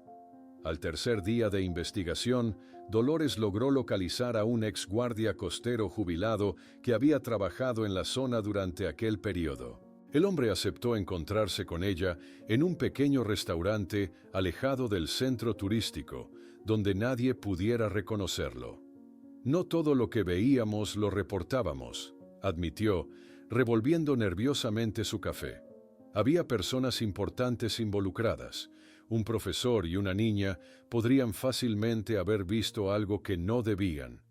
Al tercer día de investigación, Dolores logró localizar a un ex guardia costero jubilado que había trabajado en la zona durante aquel periodo. El hombre aceptó encontrarse con ella en un pequeño restaurante alejado del centro turístico, donde nadie pudiera reconocerlo. «No todo lo que veíamos lo reportábamos», admitió, revolviendo nerviosamente su café. Había personas importantes involucradas. Un profesor y una niña podrían fácilmente haber visto algo que no debían.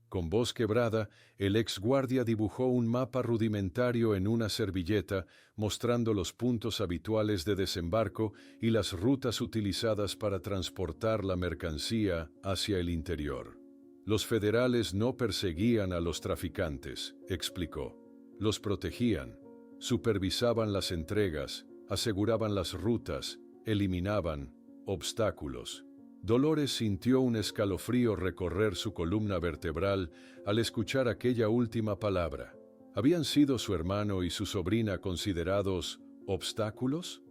Con voz quebrada, el ex guardia dibujó un mapa rudimentario en una servilleta, mostrando los puntos habituales de desembarco y las rutas utilizadas para transportar la mercancía hacia el interior. «Los federales no perseguían a los traficantes», explicó. «Los protegían, supervisaban las entregas, aseguraban las rutas, eliminaban obstáculos». Dolores sintió un escalofrío recorrer su columna vertebral al escuchar aquella última palabra. ¿Habían sido su hermano y su sobrina considerados obstáculos?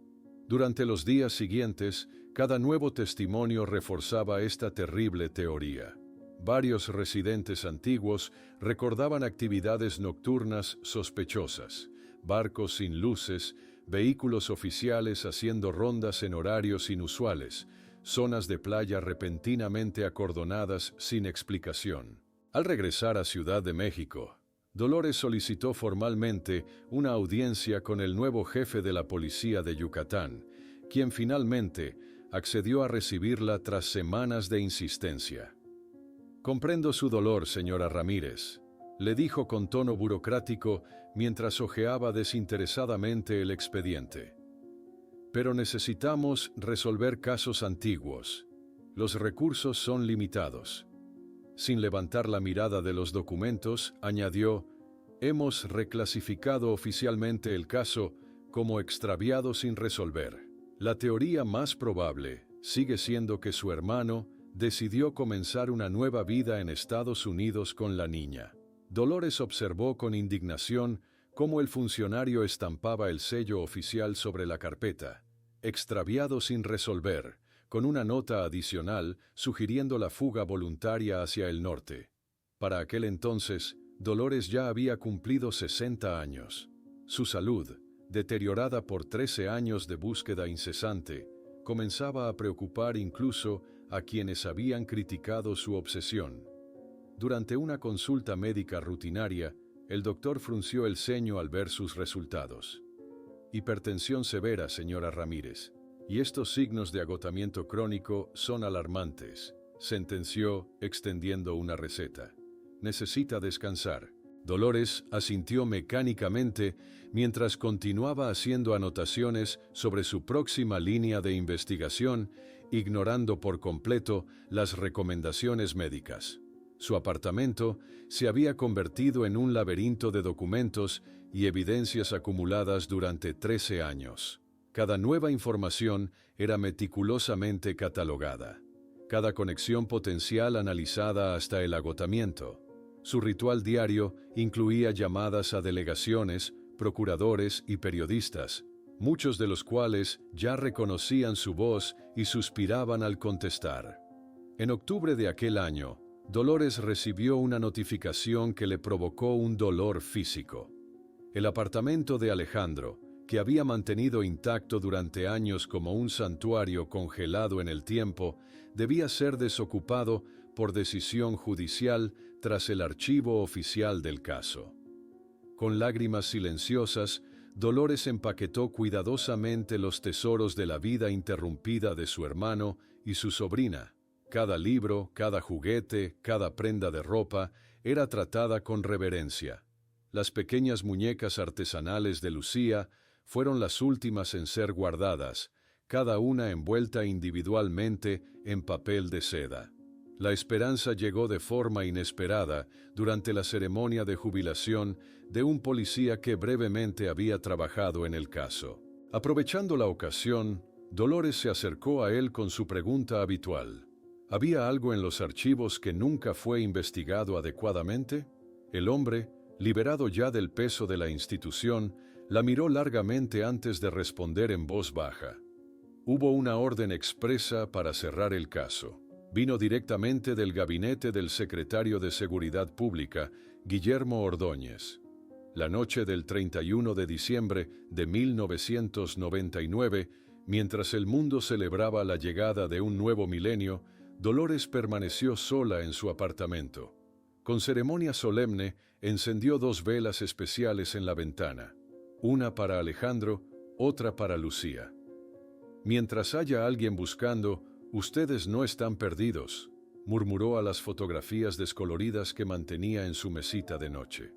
Durante los días siguientes, cada nuevo testimonio reforzaba esta terrible teoría. Varios residentes antiguos recordaban actividades nocturnas sospechosas, barcos sin luces, vehículos oficiales haciendo rondas en horarios inusuales, zonas de playa repentinamente acordonadas sin explicación. Al regresar a Ciudad de México, Dolores solicitó formalmente una audiencia con el nuevo jefe de la policía de Yucatán, quien finalmente accedió a recibirla tras semanas de insistencia. «Comprendo su dolor, señora Ramírez», le dijo con tono burocrático mientras hojeaba desinteresadamente el expediente. «Pero necesitamos resolver casos antiguos. Los recursos son limitados». Sin levantar la mirada de los documentos, añadió: «Hemos reclasificado oficialmente el caso como extraviado sin resolver. La teoría más probable sigue siendo que su hermano decidió comenzar una nueva vida en Estados Unidos con la niña». Dolores observó con indignación cómo el funcionario estampaba el sello oficial sobre la carpeta, extraviado sin resolver, con una nota adicional sugiriendo la fuga voluntaria hacia el norte. Para aquel entonces, Dolores ya había cumplido 60 años. Su salud, deteriorada por 13 años de búsqueda incesante, comenzaba a preocupar incluso a quienes habían criticado su obsesión. Durante una consulta médica rutinaria, el doctor frunció el ceño al ver sus resultados. Hipertensión severa, señora Ramírez, y estos signos de agotamiento crónico son alarmantes, sentenció, extendiendo una receta. Necesita descansar. Dolores asintió mecánicamente mientras continuaba haciendo anotaciones sobre su próxima línea de investigación, ignorando por completo las recomendaciones médicas. Su apartamento se había convertido en un laberinto de documentos y evidencias acumuladas durante 13 años. Cada nueva información era meticulosamente catalogada. Cada conexión potencial analizada hasta el agotamiento. Su ritual diario incluía llamadas a delegaciones, procuradores y periodistas, muchos de los cuales ya reconocían su voz y suspiraban al contestar. En octubre de aquel año, Dolores recibió una notificación que le provocó un dolor físico. El apartamento de Alejandro, que había mantenido intacto durante años como un santuario congelado en el tiempo, debía ser desocupado por decisión judicial tras el archivo oficial del caso. Con lágrimas silenciosas, Dolores empaquetó cuidadosamente los tesoros de la vida interrumpida de su hermano y su sobrina. Cada libro, cada juguete, cada prenda de ropa era tratada con reverencia. Las pequeñas muñecas artesanales de Lucía fueron las últimas en ser guardadas, cada una envuelta individualmente en papel de seda. La esperanza llegó de forma inesperada durante la ceremonia de jubilación de un policía que brevemente había trabajado en el caso. Aprovechando la ocasión, Dolores se acercó a él con su pregunta habitual. ¿Había algo en los archivos que nunca fue investigado adecuadamente? El hombre, liberado ya del peso de la institución, la miró largamente antes de responder en voz baja. Hubo una orden expresa para cerrar el caso. Vino directamente del gabinete del secretario de Seguridad Pública, Guillermo Ordóñez. La noche del 31 de diciembre de 1999, mientras el mundo celebraba la llegada de un nuevo milenio, Dolores permaneció sola en su apartamento. Con ceremonia solemne, encendió 2 velas especiales en la ventana, una para Alejandro, otra para Lucía. Mientras haya alguien buscando, ustedes no están perdidos, murmuró a las fotografías descoloridas que mantenía en su mesita de noche.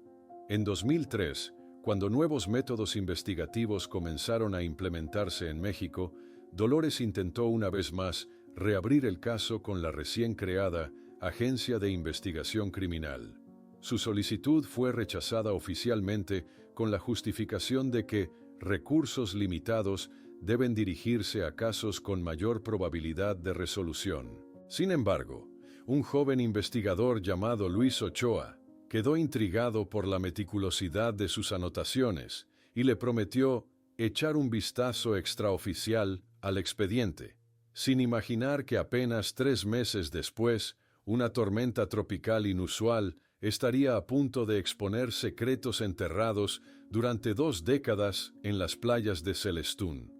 En 2003, cuando nuevos métodos investigativos comenzaron a implementarse en México, Dolores intentó una vez más reabrir el caso con la recién creada Agencia de Investigación Criminal. Su solicitud fue rechazada oficialmente con la justificación de que recursos limitados deben dirigirse a casos con mayor probabilidad de resolución. Sin embargo, un joven investigador llamado Luis Ochoa quedó intrigado por la meticulosidad de sus anotaciones y le prometió echar un vistazo extraoficial al expediente, sin imaginar que apenas 3 meses después, una tormenta tropical inusual estaría a punto de exponer secretos enterrados durante 2 décadas en las playas de Celestún.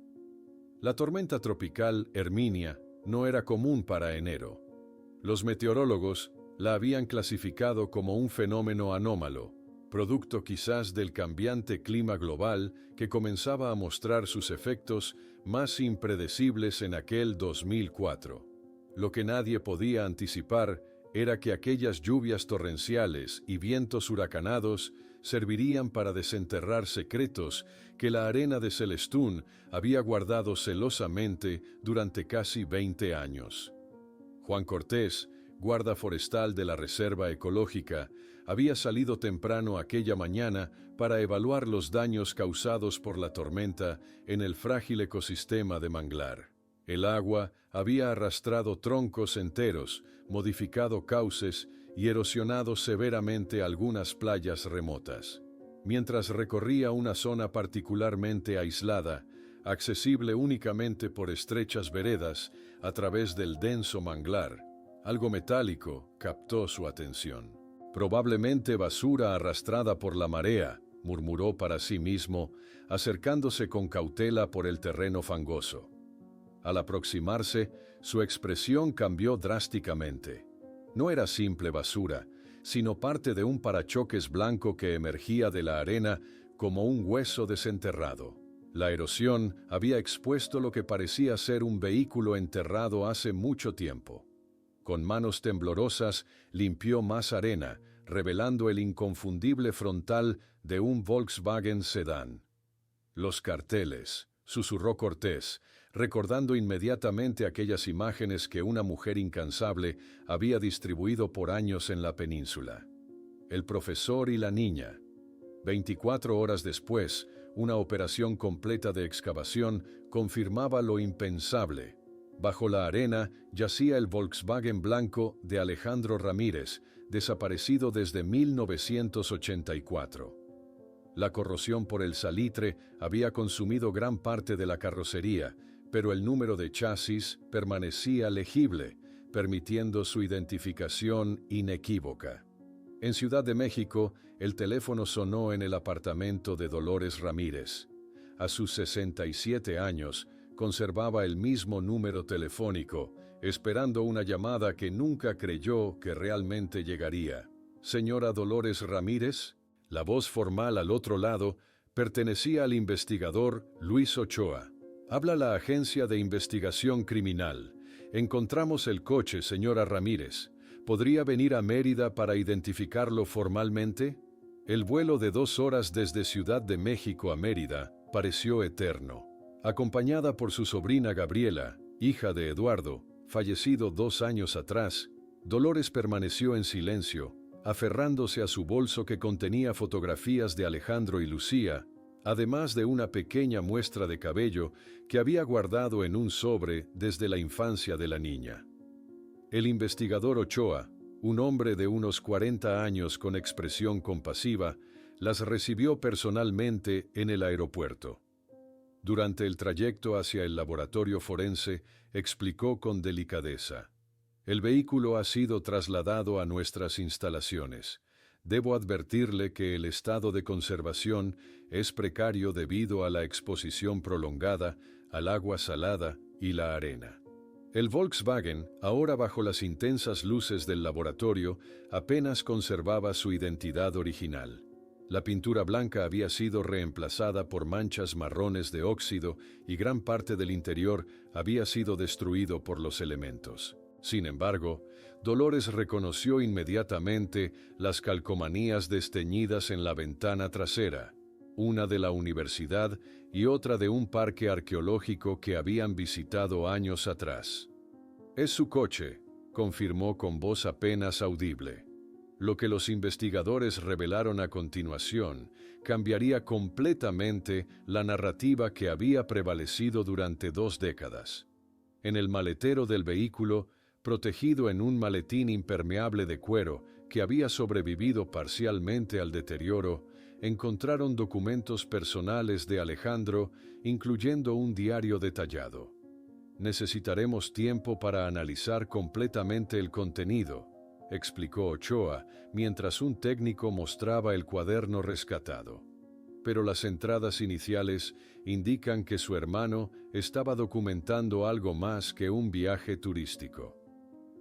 La tormenta tropical Herminia no era común para enero. Los meteorólogos la habían clasificado como un fenómeno anómalo, producto quizás del cambiante clima global que comenzaba a mostrar sus efectos más impredecibles en aquel 2004. Lo que nadie podía anticipar era que aquellas lluvias torrenciales y vientos huracanados servirían para desenterrar secretos que la arena de Celestún había guardado celosamente durante casi 20 años. Juan Cortés, guarda forestal de la Reserva Ecológica, había salido temprano aquella mañana para evaluar los daños causados por la tormenta en el frágil ecosistema de manglar. El agua había arrastrado troncos enteros, modificado cauces y erosionado severamente algunas playas remotas. Mientras recorría una zona particularmente aislada, accesible únicamente por estrechas veredas a través del denso manglar, algo metálico captó su atención. Probablemente basura arrastrada por la marea, murmuró para sí mismo, acercándose con cautela por el terreno fangoso. Al aproximarse, su expresión cambió drásticamente. No era simple basura, sino parte de un parachoques blanco que emergía de la arena como un hueso desenterrado. La erosión había expuesto lo que parecía ser un vehículo enterrado hace mucho tiempo. Con manos temblorosas limpió más arena, revelando el inconfundible frontal de un Volkswagen sedán. «Los carteles», susurró Cortés, recordando inmediatamente aquellas imágenes que una mujer incansable había distribuido por años en la península. El profesor y la niña. 24 horas después, una operación completa de excavación confirmaba lo impensable. Bajo la arena yacía el Volkswagen blanco de Alejandro Ramírez, desaparecido desde 1984. La corrosión por el salitre había consumido gran parte de la carrocería, pero el número de chasis permanecía legible, permitiendo su identificación inequívoca. En Ciudad de México, el teléfono sonó en el apartamento de Dolores Ramírez. A sus 67 años, conservaba el mismo número telefónico, esperando una llamada que nunca creyó que realmente llegaría. «Señora Dolores Ramírez». La voz formal al otro lado pertenecía al investigador Luis Ochoa. «Habla la Agencia de Investigación Criminal. Encontramos el coche, señora Ramírez. ¿Podría venir a Mérida para identificarlo formalmente?» El vuelo de 2 horas desde Ciudad de México a Mérida pareció eterno. Acompañada por su sobrina Gabriela, hija de Eduardo, fallecido 2 años atrás, Dolores permaneció en silencio, aferrándose a su bolso que contenía fotografías de Alejandro y Lucía, además de una pequeña muestra de cabello que había guardado en un sobre desde la infancia de la niña. El investigador Ochoa, un hombre de unos 40 años con expresión compasiva, las recibió personalmente en el aeropuerto. Durante el trayecto hacia el laboratorio forense, explicó con delicadeza: «El vehículo ha sido trasladado a nuestras instalaciones. Debo advertirle que el estado de conservación es precario debido a la exposición prolongada al agua salada y la arena». El Volkswagen, ahora bajo las intensas luces del laboratorio, apenas conservaba su identidad original. La pintura blanca había sido reemplazada por manchas marrones de óxido y gran parte del interior había sido destruido por los elementos. Sin embargo, Dolores reconoció inmediatamente las calcomanías desteñidas en la ventana trasera, una de la universidad y otra de un parque arqueológico que habían visitado años atrás. «Es su coche», confirmó con voz apenas audible. Lo que los investigadores revelaron a continuación cambiaría completamente la narrativa que había prevalecido durante 2 décadas. En el maletero del vehículo, protegido en un maletín impermeable de cuero que había sobrevivido parcialmente al deterioro, encontraron documentos personales de Alejandro, incluyendo un diario detallado. «Necesitaremos tiempo para analizar completamente el contenido», explicó Ochoa, mientras un técnico mostraba el cuaderno rescatado. «Pero las entradas iniciales indican que su hermano estaba documentando algo más que un viaje turístico».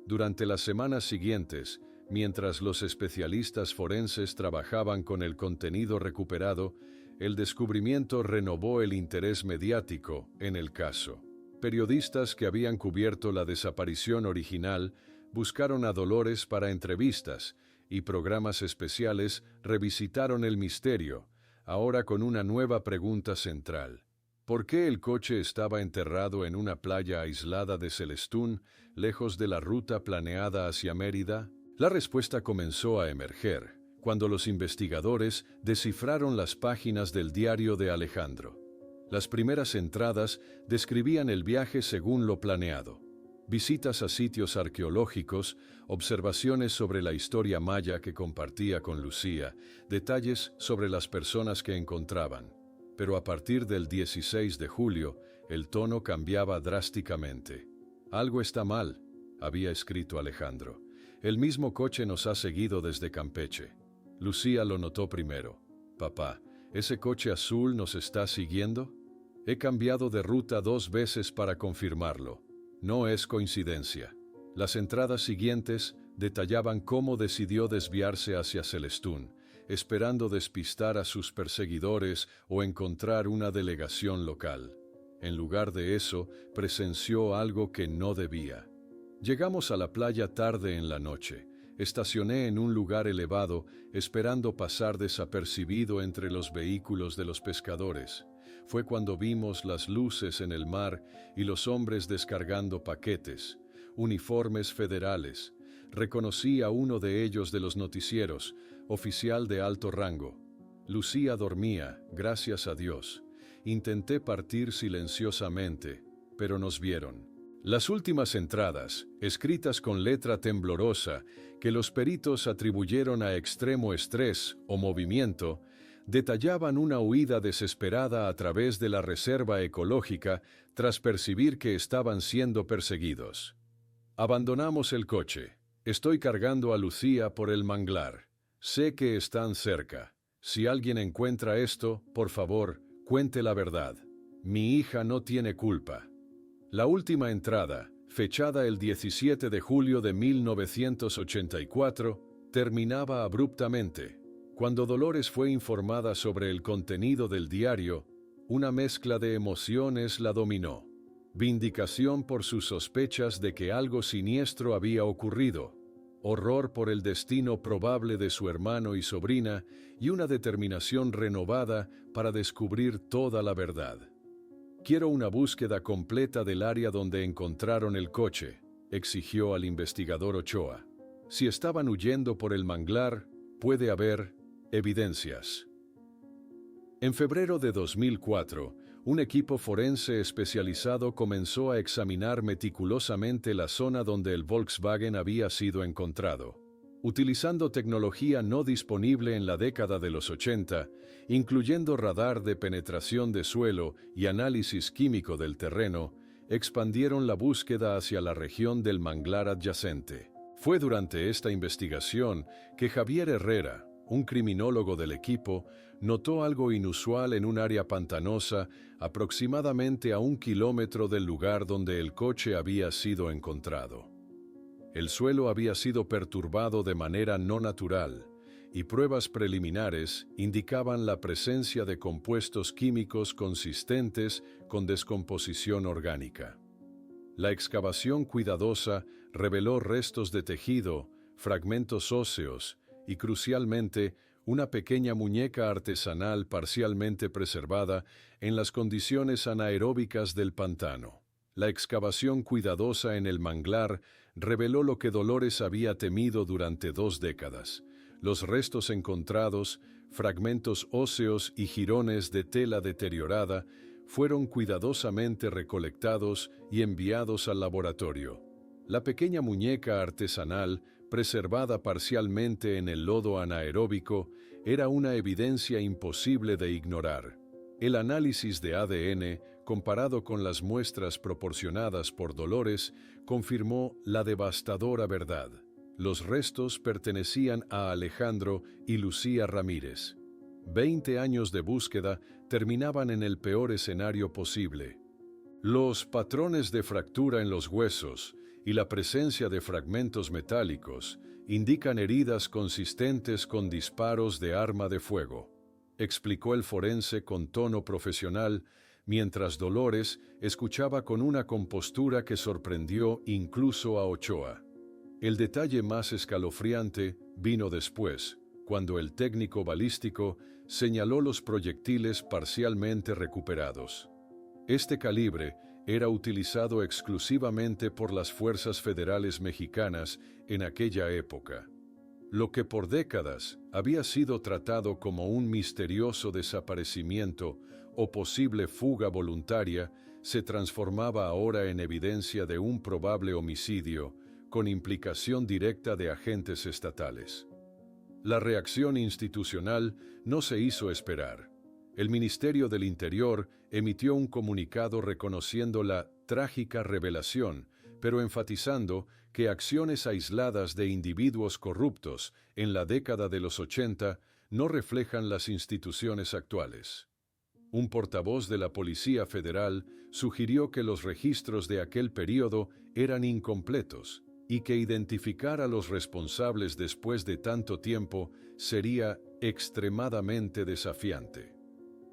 Durante las semanas siguientes, mientras los especialistas forenses trabajaban con el contenido recuperado, el descubrimiento renovó el interés mediático en el caso. Periodistas que habían cubierto la desaparición original buscaron a Dolores para entrevistas y programas especiales revisitaron el misterio, ahora con una nueva pregunta central. ¿Por qué el coche estaba enterrado en una playa aislada de Celestún, lejos de la ruta planeada hacia Mérida? La respuesta comenzó a emerger cuando los investigadores descifraron las páginas del diario de Alejandro. Las primeras entradas describían el viaje según lo planeado. Visitas a sitios arqueológicos, observaciones sobre la historia maya que compartía con Lucía, detalles sobre las personas que encontraban. Pero a partir del 16 de julio, el tono cambiaba drásticamente. «Algo está mal», había escrito Alejandro. «El mismo coche nos ha seguido desde Campeche». Lucía lo notó primero. «Papá, ¿Ese coche azul nos está siguiendo? He cambiado de ruta 2 veces para confirmarlo. No es coincidencia. Las entradas siguientes detallaban cómo decidió desviarse hacia Celestún, esperando despistar a sus perseguidores o encontrar una delegación local. En lugar de eso, presenció algo que no debía. Llegamos a la playa tarde en la noche. Estacioné en un lugar elevado, esperando pasar desapercibido entre los vehículos de los pescadores. Fue cuando vimos las luces en el mar y los hombres descargando paquetes, uniformes federales. Reconocí a uno de ellos de los noticieros, oficial de alto rango. Lucía dormía, gracias a Dios. Intenté partir silenciosamente, pero nos vieron. Las últimas entradas, escritas con letra temblorosa, que los peritos atribuyeron a extremo estrés o movimiento, detallaban una huida desesperada a través de la reserva ecológica tras percibir que estaban siendo perseguidos. Abandonamos el coche. Estoy cargando a Lucía por el manglar. Sé que están cerca. Si alguien encuentra esto, por favor, cuente la verdad. Mi hija no tiene culpa. La última entrada, fechada el 17 de julio de 1984, terminaba abruptamente. Cuando Dolores fue informada sobre el contenido del diario, una mezcla de emociones la dominó. Vindicación por sus sospechas de que algo siniestro había ocurrido, horror por el destino probable de su hermano y sobrina y una determinación renovada para descubrir toda la verdad. «Quiero una búsqueda completa del área donde encontraron el coche», exigió al investigador Ochoa. «Si estaban huyendo por el manglar, puede haber evidencias». En febrero de 2004, un equipo forense especializado comenzó a examinar meticulosamente la zona donde el Volkswagen había sido encontrado. Utilizando tecnología no disponible en la década de los 80, incluyendo radar de penetración de suelo y análisis químico del terreno, expandieron la búsqueda hacia la región del manglar adyacente. Fue durante esta investigación que Javier Herrera, un criminólogo del equipo, notó algo inusual en un área pantanosa aproximadamente a 1 kilómetro del lugar donde el coche había sido encontrado. El suelo había sido perturbado de manera no natural y pruebas preliminares indicaban la presencia de compuestos químicos consistentes con descomposición orgánica. La excavación cuidadosa reveló restos de tejido, fragmentos óseos y, crucialmente, una pequeña muñeca artesanal parcialmente preservada en las condiciones anaeróbicas del pantano. La excavación cuidadosa en el manglar reveló lo que Dolores había temido durante 2 décadas. Los restos encontrados, fragmentos óseos y jirones de tela deteriorada, fueron cuidadosamente recolectados y enviados al laboratorio. La pequeña muñeca artesanal, preservada parcialmente en el lodo anaeróbico, era una evidencia imposible de ignorar. El análisis de ADN, comparado con las muestras proporcionadas por Dolores, confirmó la devastadora verdad. Los restos pertenecían a Alejandro y Lucía Ramírez. 20 años de búsqueda terminaban en el peor escenario posible. Los patrones de fractura en los huesos y la presencia de fragmentos metálicos indican heridas consistentes con disparos de arma de fuego, explicó el forense con tono profesional, mientras Dolores escuchaba con una compostura que sorprendió incluso a Ochoa. El detalle más escalofriante vino después, cuando el técnico balístico señaló los proyectiles parcialmente recuperados. Este calibre era utilizado exclusivamente por las fuerzas federales mexicanas en aquella época. Lo que por décadas había sido tratado como un misterioso desaparecimiento o posible fuga voluntaria, se transformaba ahora en evidencia de un probable homicidio con implicación directa de agentes estatales. La reacción institucional no se hizo esperar. El Ministerio del Interior emitió un comunicado reconociendo la trágica revelación, pero enfatizando que acciones aisladas de individuos corruptos en la década de los 80 no reflejan las instituciones actuales. Un portavoz de la Policía Federal sugirió que los registros de aquel período eran incompletos y que identificar a los responsables después de tanto tiempo sería extremadamente desafiante.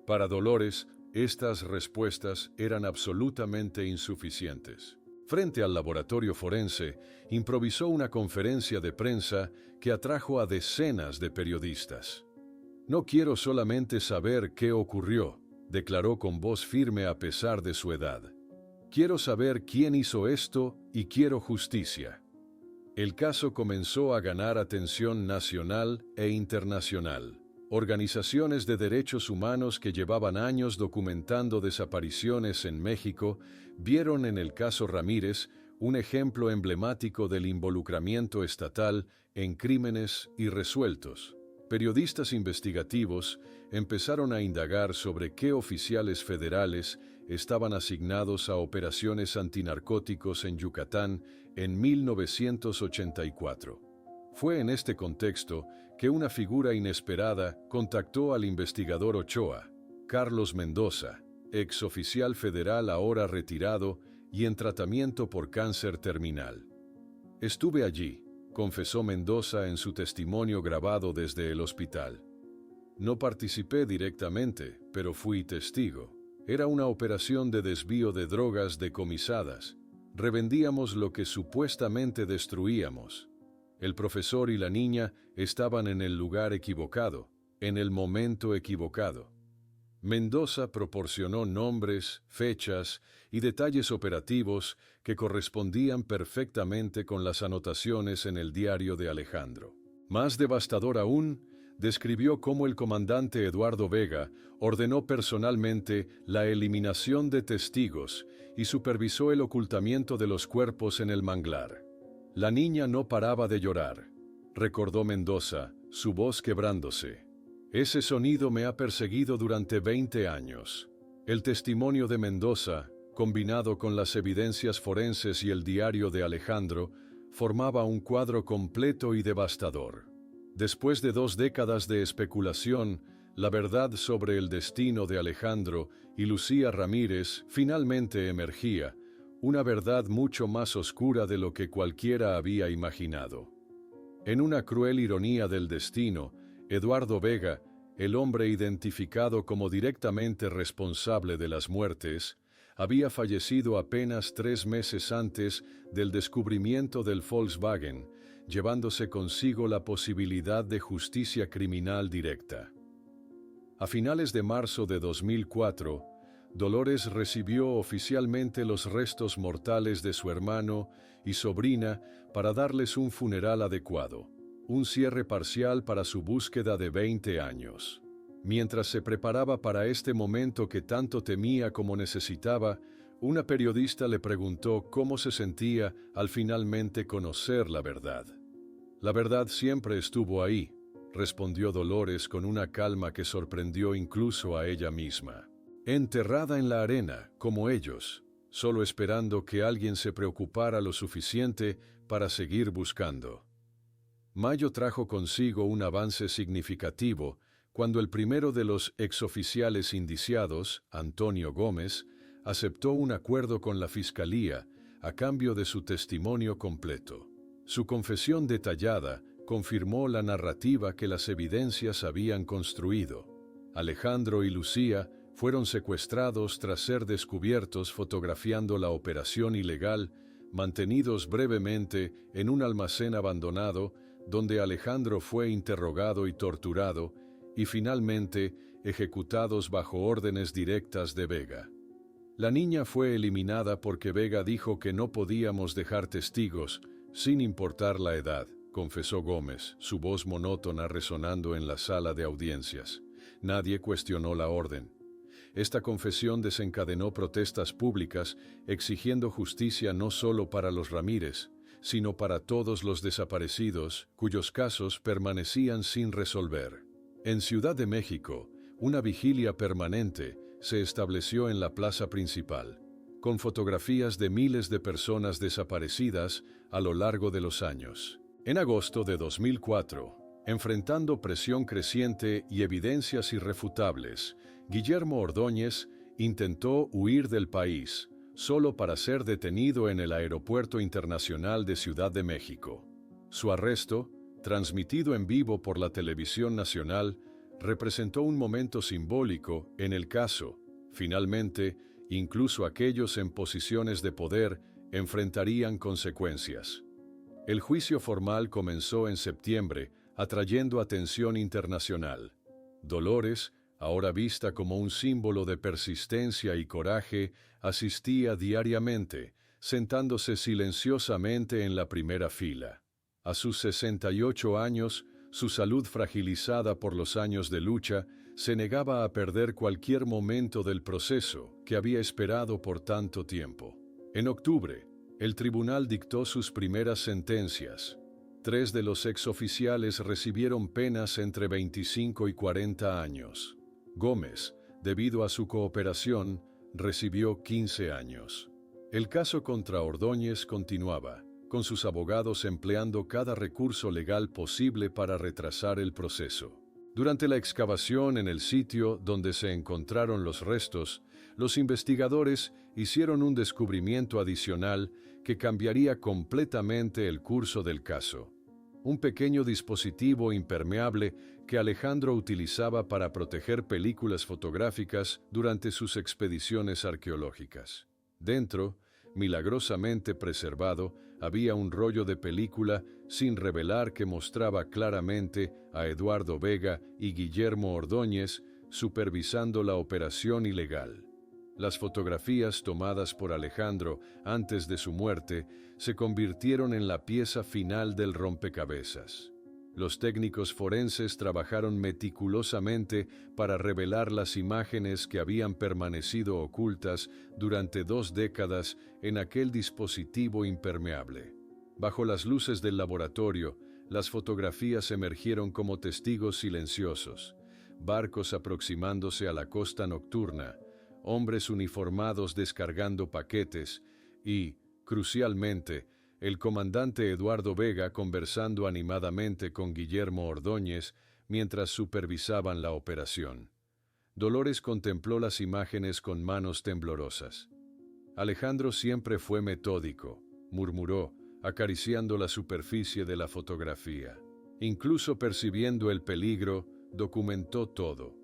Para Dolores, estas respuestas eran absolutamente insuficientes. Frente al laboratorio forense, improvisó una conferencia de prensa que atrajo a decenas de periodistas. «No quiero solamente saber qué ocurrió», declaró con voz firme a pesar de su edad. «Quiero saber quién hizo esto y quiero justicia». El caso comenzó a ganar atención nacional e internacional. Organizaciones de derechos humanos que llevaban años documentando desapariciones en México vieron en el caso Ramírez un ejemplo emblemático del involucramiento estatal en crímenes irresueltos. Periodistas investigativos empezaron a indagar sobre qué oficiales federales estaban asignados a operaciones antinarcóticos en Yucatán en 1984. Fue en este contexto que una figura inesperada contactó al investigador Ochoa, Carlos Mendoza, exoficial federal ahora retirado y en tratamiento por cáncer terminal. «Estuve allí», confesó Mendoza en su testimonio grabado desde el hospital. «No participé directamente, pero fui testigo. Era una operación de desvío de drogas decomisadas. Revendíamos lo que supuestamente destruíamos. El profesor y la niña estaban en el lugar equivocado, en el momento equivocado». Mendoza proporcionó nombres, fechas y detalles operativos que correspondían perfectamente con las anotaciones en el diario de Alejandro. Más devastador aún, describió cómo el comandante Eduardo Vega ordenó personalmente la eliminación de testigos y supervisó el ocultamiento de los cuerpos en el manglar. «La niña no paraba de llorar», recordó Mendoza, su voz quebrándose. «Ese sonido me ha perseguido durante 20 años». El testimonio de Mendoza, combinado con las evidencias forenses y el diario de Alejandro, formaba un cuadro completo y devastador. Después de 2 décadas de especulación, la verdad sobre el destino de Alejandro y Lucía Ramírez finalmente emergía, una verdad mucho más oscura de lo que cualquiera había imaginado. En una cruel ironía del destino, Eduardo Vega, el hombre identificado como directamente responsable de las muertes, había fallecido apenas 3 meses antes del descubrimiento del Volkswagen, llevándose consigo la posibilidad de justicia criminal directa. A finales de marzo de 2004, Dolores recibió oficialmente los restos mortales de su hermano y sobrina para darles un funeral adecuado, un cierre parcial para su búsqueda de 20 años. Mientras se preparaba para este momento que tanto temía como necesitaba, una periodista le preguntó cómo se sentía al finalmente conocer la verdad. «La verdad siempre estuvo ahí», respondió Dolores con una calma que sorprendió incluso a ella misma. «Enterrada en la arena, como ellos, solo esperando que alguien se preocupara lo suficiente para seguir buscando». Mayo trajo consigo un avance significativo cuando el primero de los exoficiales indiciados, Antonio Gómez, aceptó un acuerdo con la Fiscalía a cambio de su testimonio completo. Su confesión detallada confirmó la narrativa que las evidencias habían construido. Alejandro y Lucía fueron secuestrados tras ser descubiertos fotografiando la operación ilegal, mantenidos brevemente en un almacén abandonado, donde Alejandro fue interrogado y torturado, y finalmente ejecutados bajo órdenes directas de Vega. La niña fue eliminada porque Vega dijo que no podíamos dejar testigos, sin importar la edad, confesó Gómez, su voz monótona resonando en la sala de audiencias. Nadie cuestionó la orden. Esta confesión desencadenó protestas públicas exigiendo justicia no solo para los Ramírez, sino para todos los desaparecidos cuyos casos permanecían sin resolver. En Ciudad de México, una vigilia permanente se estableció en la plaza principal, con fotografías de miles de personas desaparecidas a lo largo de los años. En agosto de 2004, Enfrentando presión creciente y evidencias irrefutables, Guillermo Ordóñez intentó huir del país, solo para ser detenido en el Aeropuerto Internacional de Ciudad de México. Su arresto, transmitido en vivo por la televisión nacional, representó un momento simbólico en el caso. Finalmente, incluso aquellos en posiciones de poder enfrentarían consecuencias. El juicio formal comenzó en septiembre, atrayendo atención internacional. Dolores, ahora vista como un símbolo de persistencia y coraje, asistía diariamente, sentándose silenciosamente en la primera fila. A sus 68 años, su salud fragilizada por los años de lucha, se negaba a perder cualquier momento del proceso que había esperado por tanto tiempo. En octubre, el tribunal dictó sus primeras sentencias. 3 de los exoficiales recibieron penas entre 25 y 40 años. Gómez, debido a su cooperación, recibió 15 años. El caso contra Ordóñez continuaba, con sus abogados empleando cada recurso legal posible para retrasar el proceso. Durante la excavación en el sitio donde se encontraron los restos, los investigadores hicieron un descubrimiento adicional que cambiaría completamente el curso del caso. Un pequeño dispositivo impermeable que Alejandro utilizaba para proteger películas fotográficas durante sus expediciones arqueológicas. Dentro, milagrosamente preservado, había un rollo de película sin revelar que mostraba claramente a Eduardo Vega y Guillermo Ordóñez supervisando la operación ilegal. Las fotografías tomadas por Alejandro antes de su muerte se convirtieron en la pieza final del rompecabezas. Los técnicos forenses trabajaron meticulosamente para revelar las imágenes que habían permanecido ocultas durante 2 décadas en aquel dispositivo impermeable. Bajo las luces del laboratorio, las fotografías emergieron como testigos silenciosos, barcos aproximándose a la costa nocturna, hombres uniformados descargando paquetes y, crucialmente, el comandante Eduardo Vega conversando animadamente con Guillermo Ordóñez mientras supervisaban la operación. Dolores contempló las imágenes con manos temblorosas. Alejandro siempre fue metódico, murmuró, acariciando la superficie de la fotografía. Incluso percibiendo el peligro, documentó todo.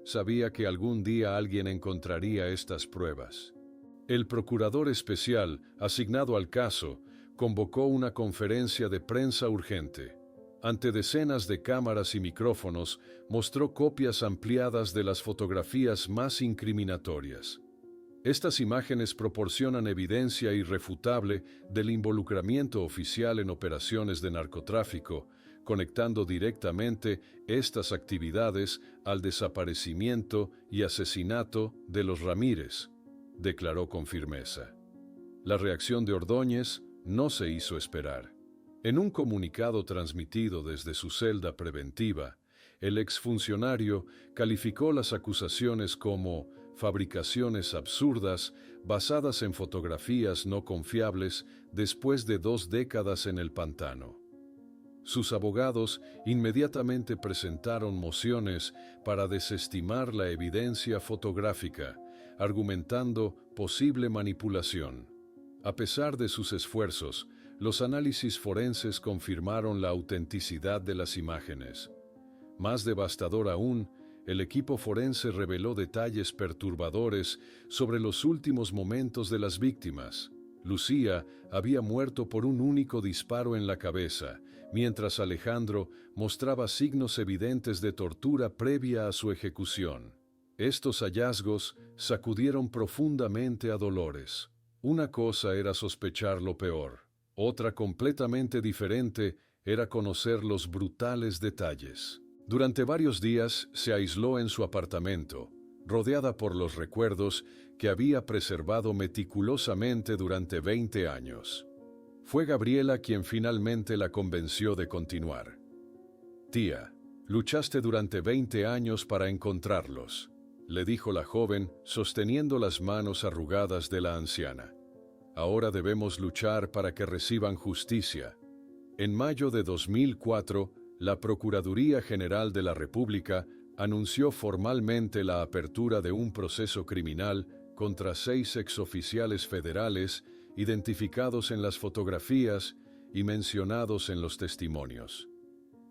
Sabía que algún día alguien encontraría estas pruebas. El procurador especial, asignado al caso, convocó una conferencia de prensa urgente. Ante decenas de cámaras y micrófonos, mostró copias ampliadas de las fotografías más incriminatorias. Estas imágenes proporcionan evidencia irrefutable del involucramiento oficial en operaciones de narcotráfico, conectando directamente estas actividades al desaparecimiento y asesinato de los Ramírez, declaró con firmeza. La reacción de Ordóñez no se hizo esperar. En un comunicado transmitido desde su celda preventiva, el exfuncionario calificó las acusaciones como fabricaciones absurdas basadas en fotografías no confiables después de 2 décadas en el pantano. Sus abogados inmediatamente presentaron mociones para desestimar la evidencia fotográfica, argumentando posible manipulación. A pesar de sus esfuerzos, los análisis forenses confirmaron la autenticidad de las imágenes. Más devastador aún, el equipo forense reveló detalles perturbadores sobre los últimos momentos de las víctimas. Lucía había muerto por un único disparo en la cabeza, mientras Alejandro mostraba signos evidentes de tortura previa a su ejecución. Estos hallazgos sacudieron profundamente a Dolores. Una cosa era sospechar lo peor, otra completamente diferente era conocer los brutales detalles. Durante varios días se aisló en su apartamento, rodeada por los recuerdos que había preservado meticulosamente durante 20 años. Fue Gabriela quien finalmente la convenció de continuar. «Tía, luchaste durante 20 años para encontrarlos», le dijo la joven, sosteniendo las manos arrugadas de la anciana. «Ahora debemos luchar para que reciban justicia». En mayo de 2004, la Procuraduría General de la República anunció formalmente la apertura de un proceso criminal contra 6 exoficiales federales identificados en las fotografías y mencionados en los testimonios.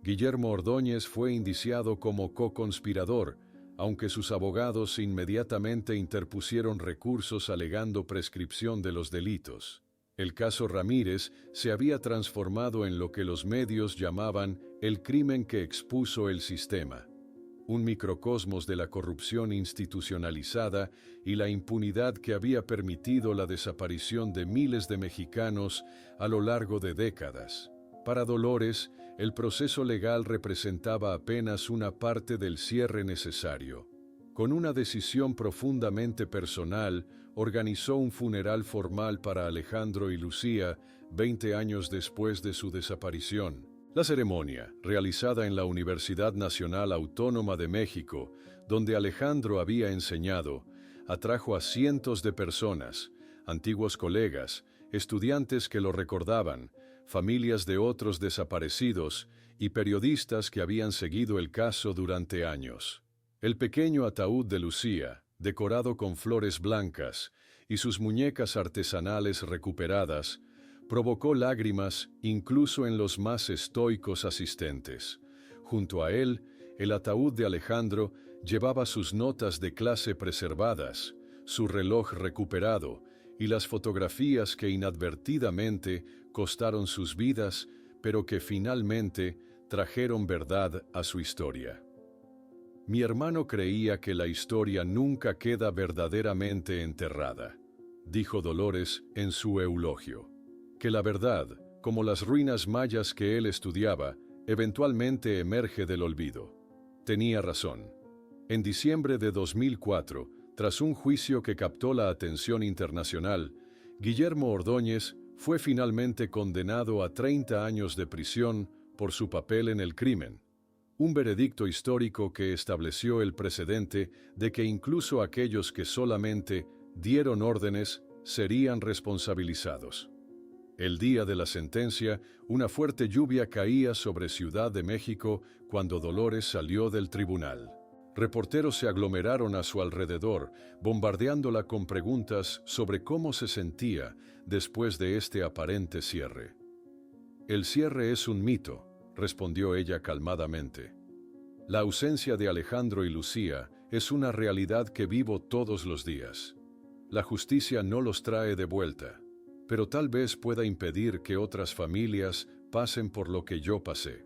Guillermo Ordóñez fue indiciado como co-conspirador, aunque sus abogados inmediatamente interpusieron recursos alegando prescripción de los delitos. El caso Ramírez se había transformado en lo que los medios llamaban el crimen que expuso el sistema, un microcosmos de la corrupción institucionalizada y la impunidad que había permitido la desaparición de miles de mexicanos a lo largo de décadas. Para Dolores, el proceso legal representaba apenas una parte del cierre necesario. Con una decisión profundamente personal, organizó un funeral formal para Alejandro y Lucía 20 años después de su desaparición. La ceremonia, realizada en la Universidad Nacional Autónoma de México, donde Alejandro había enseñado, atrajo a cientos de personas, antiguos colegas, estudiantes que lo recordaban, familias de otros desaparecidos y periodistas que habían seguido el caso durante años. El pequeño ataúd de Lucía, decorado con flores blancas, y sus muñecas artesanales recuperadas, provocó lágrimas incluso en los más estoicos asistentes. Junto a él, el ataúd de Alejandro llevaba sus notas de clase preservadas, su reloj recuperado y las fotografías que inadvertidamente costaron sus vidas, pero que finalmente trajeron verdad a su historia. Mi hermano creía que la historia nunca queda verdaderamente enterrada, dijo Dolores en su eulogio. Que la verdad, como las ruinas mayas que él estudiaba, eventualmente emerge del olvido. Tenía razón. En diciembre de 2004, tras un juicio que captó la atención internacional, Guillermo Ordóñez fue finalmente condenado a 30 años de prisión por su papel en el crimen. Un veredicto histórico que estableció el precedente de que incluso aquellos que solamente dieron órdenes serían responsabilizados. El día de la sentencia, una fuerte lluvia caía sobre Ciudad de México cuando Dolores salió del tribunal. Reporteros se aglomeraron a su alrededor, bombardeándola con preguntas sobre cómo se sentía después de este aparente cierre. El cierre es un mito, respondió ella calmadamente. La ausencia de Alejandro y Lucía es una realidad que vivo todos los días. La justicia no los trae de vuelta, pero tal vez pueda impedir que otras familias pasen por lo que yo pasé.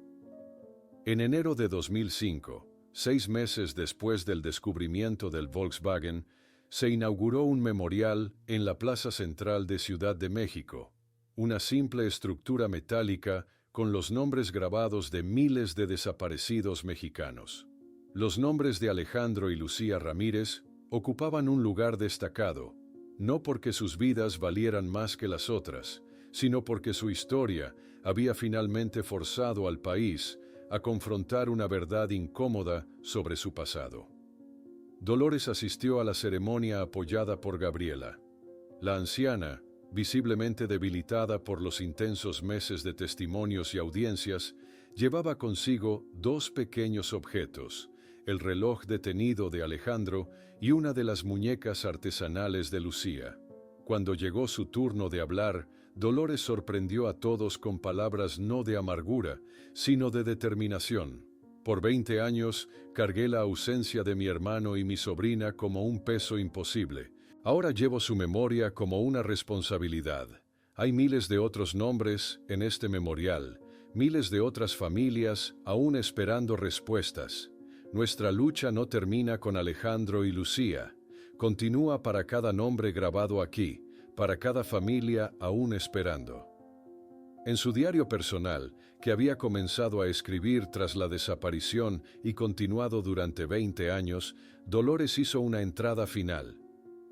En enero de 2005, 6 meses después del descubrimiento del Volkswagen, se inauguró un memorial en la Plaza Central de Ciudad de México, una simple estructura metálica con los nombres grabados de miles de desaparecidos mexicanos. Los nombres de Alejandro y Lucía Ramírez ocupaban un lugar destacado, no porque sus vidas valieran más que las otras, sino porque su historia había finalmente forzado al país a confrontar una verdad incómoda sobre su pasado. Dolores asistió a la ceremonia apoyada por Gabriela. La anciana, visiblemente debilitada por los intensos meses de testimonios y audiencias, llevaba consigo 2 pequeños objetos, el reloj detenido de Alejandro y una de las muñecas artesanales de Lucía. Cuando llegó su turno de hablar, Dolores sorprendió a todos con palabras no de amargura, sino de determinación. Por 20 años, cargué la ausencia de mi hermano y mi sobrina como un peso imposible. Ahora llevo su memoria como una responsabilidad. Hay miles de otros nombres en este memorial, miles de otras familias aún esperando respuestas. Nuestra lucha no termina con Alejandro y Lucía. Continúa para cada nombre grabado aquí, para cada familia aún esperando. En su diario personal, que había comenzado a escribir tras la desaparición y continuado durante 20 años, Dolores hizo una entrada final.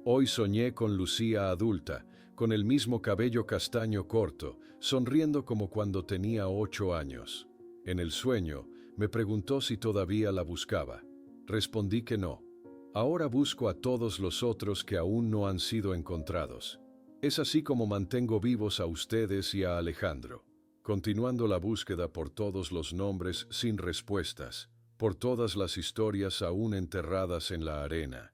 Hoy soñé con Lucía adulta, con el mismo cabello castaño corto, sonriendo como cuando tenía 8 años. En el sueño, me preguntó si todavía la buscaba. Respondí que no. Ahora busco a todos los otros que aún no han sido encontrados. Es así como mantengo vivos a ustedes y a Alejandro. continuando la búsqueda por todos los nombres sin respuestas, por todas las historias aún enterradas en la arena.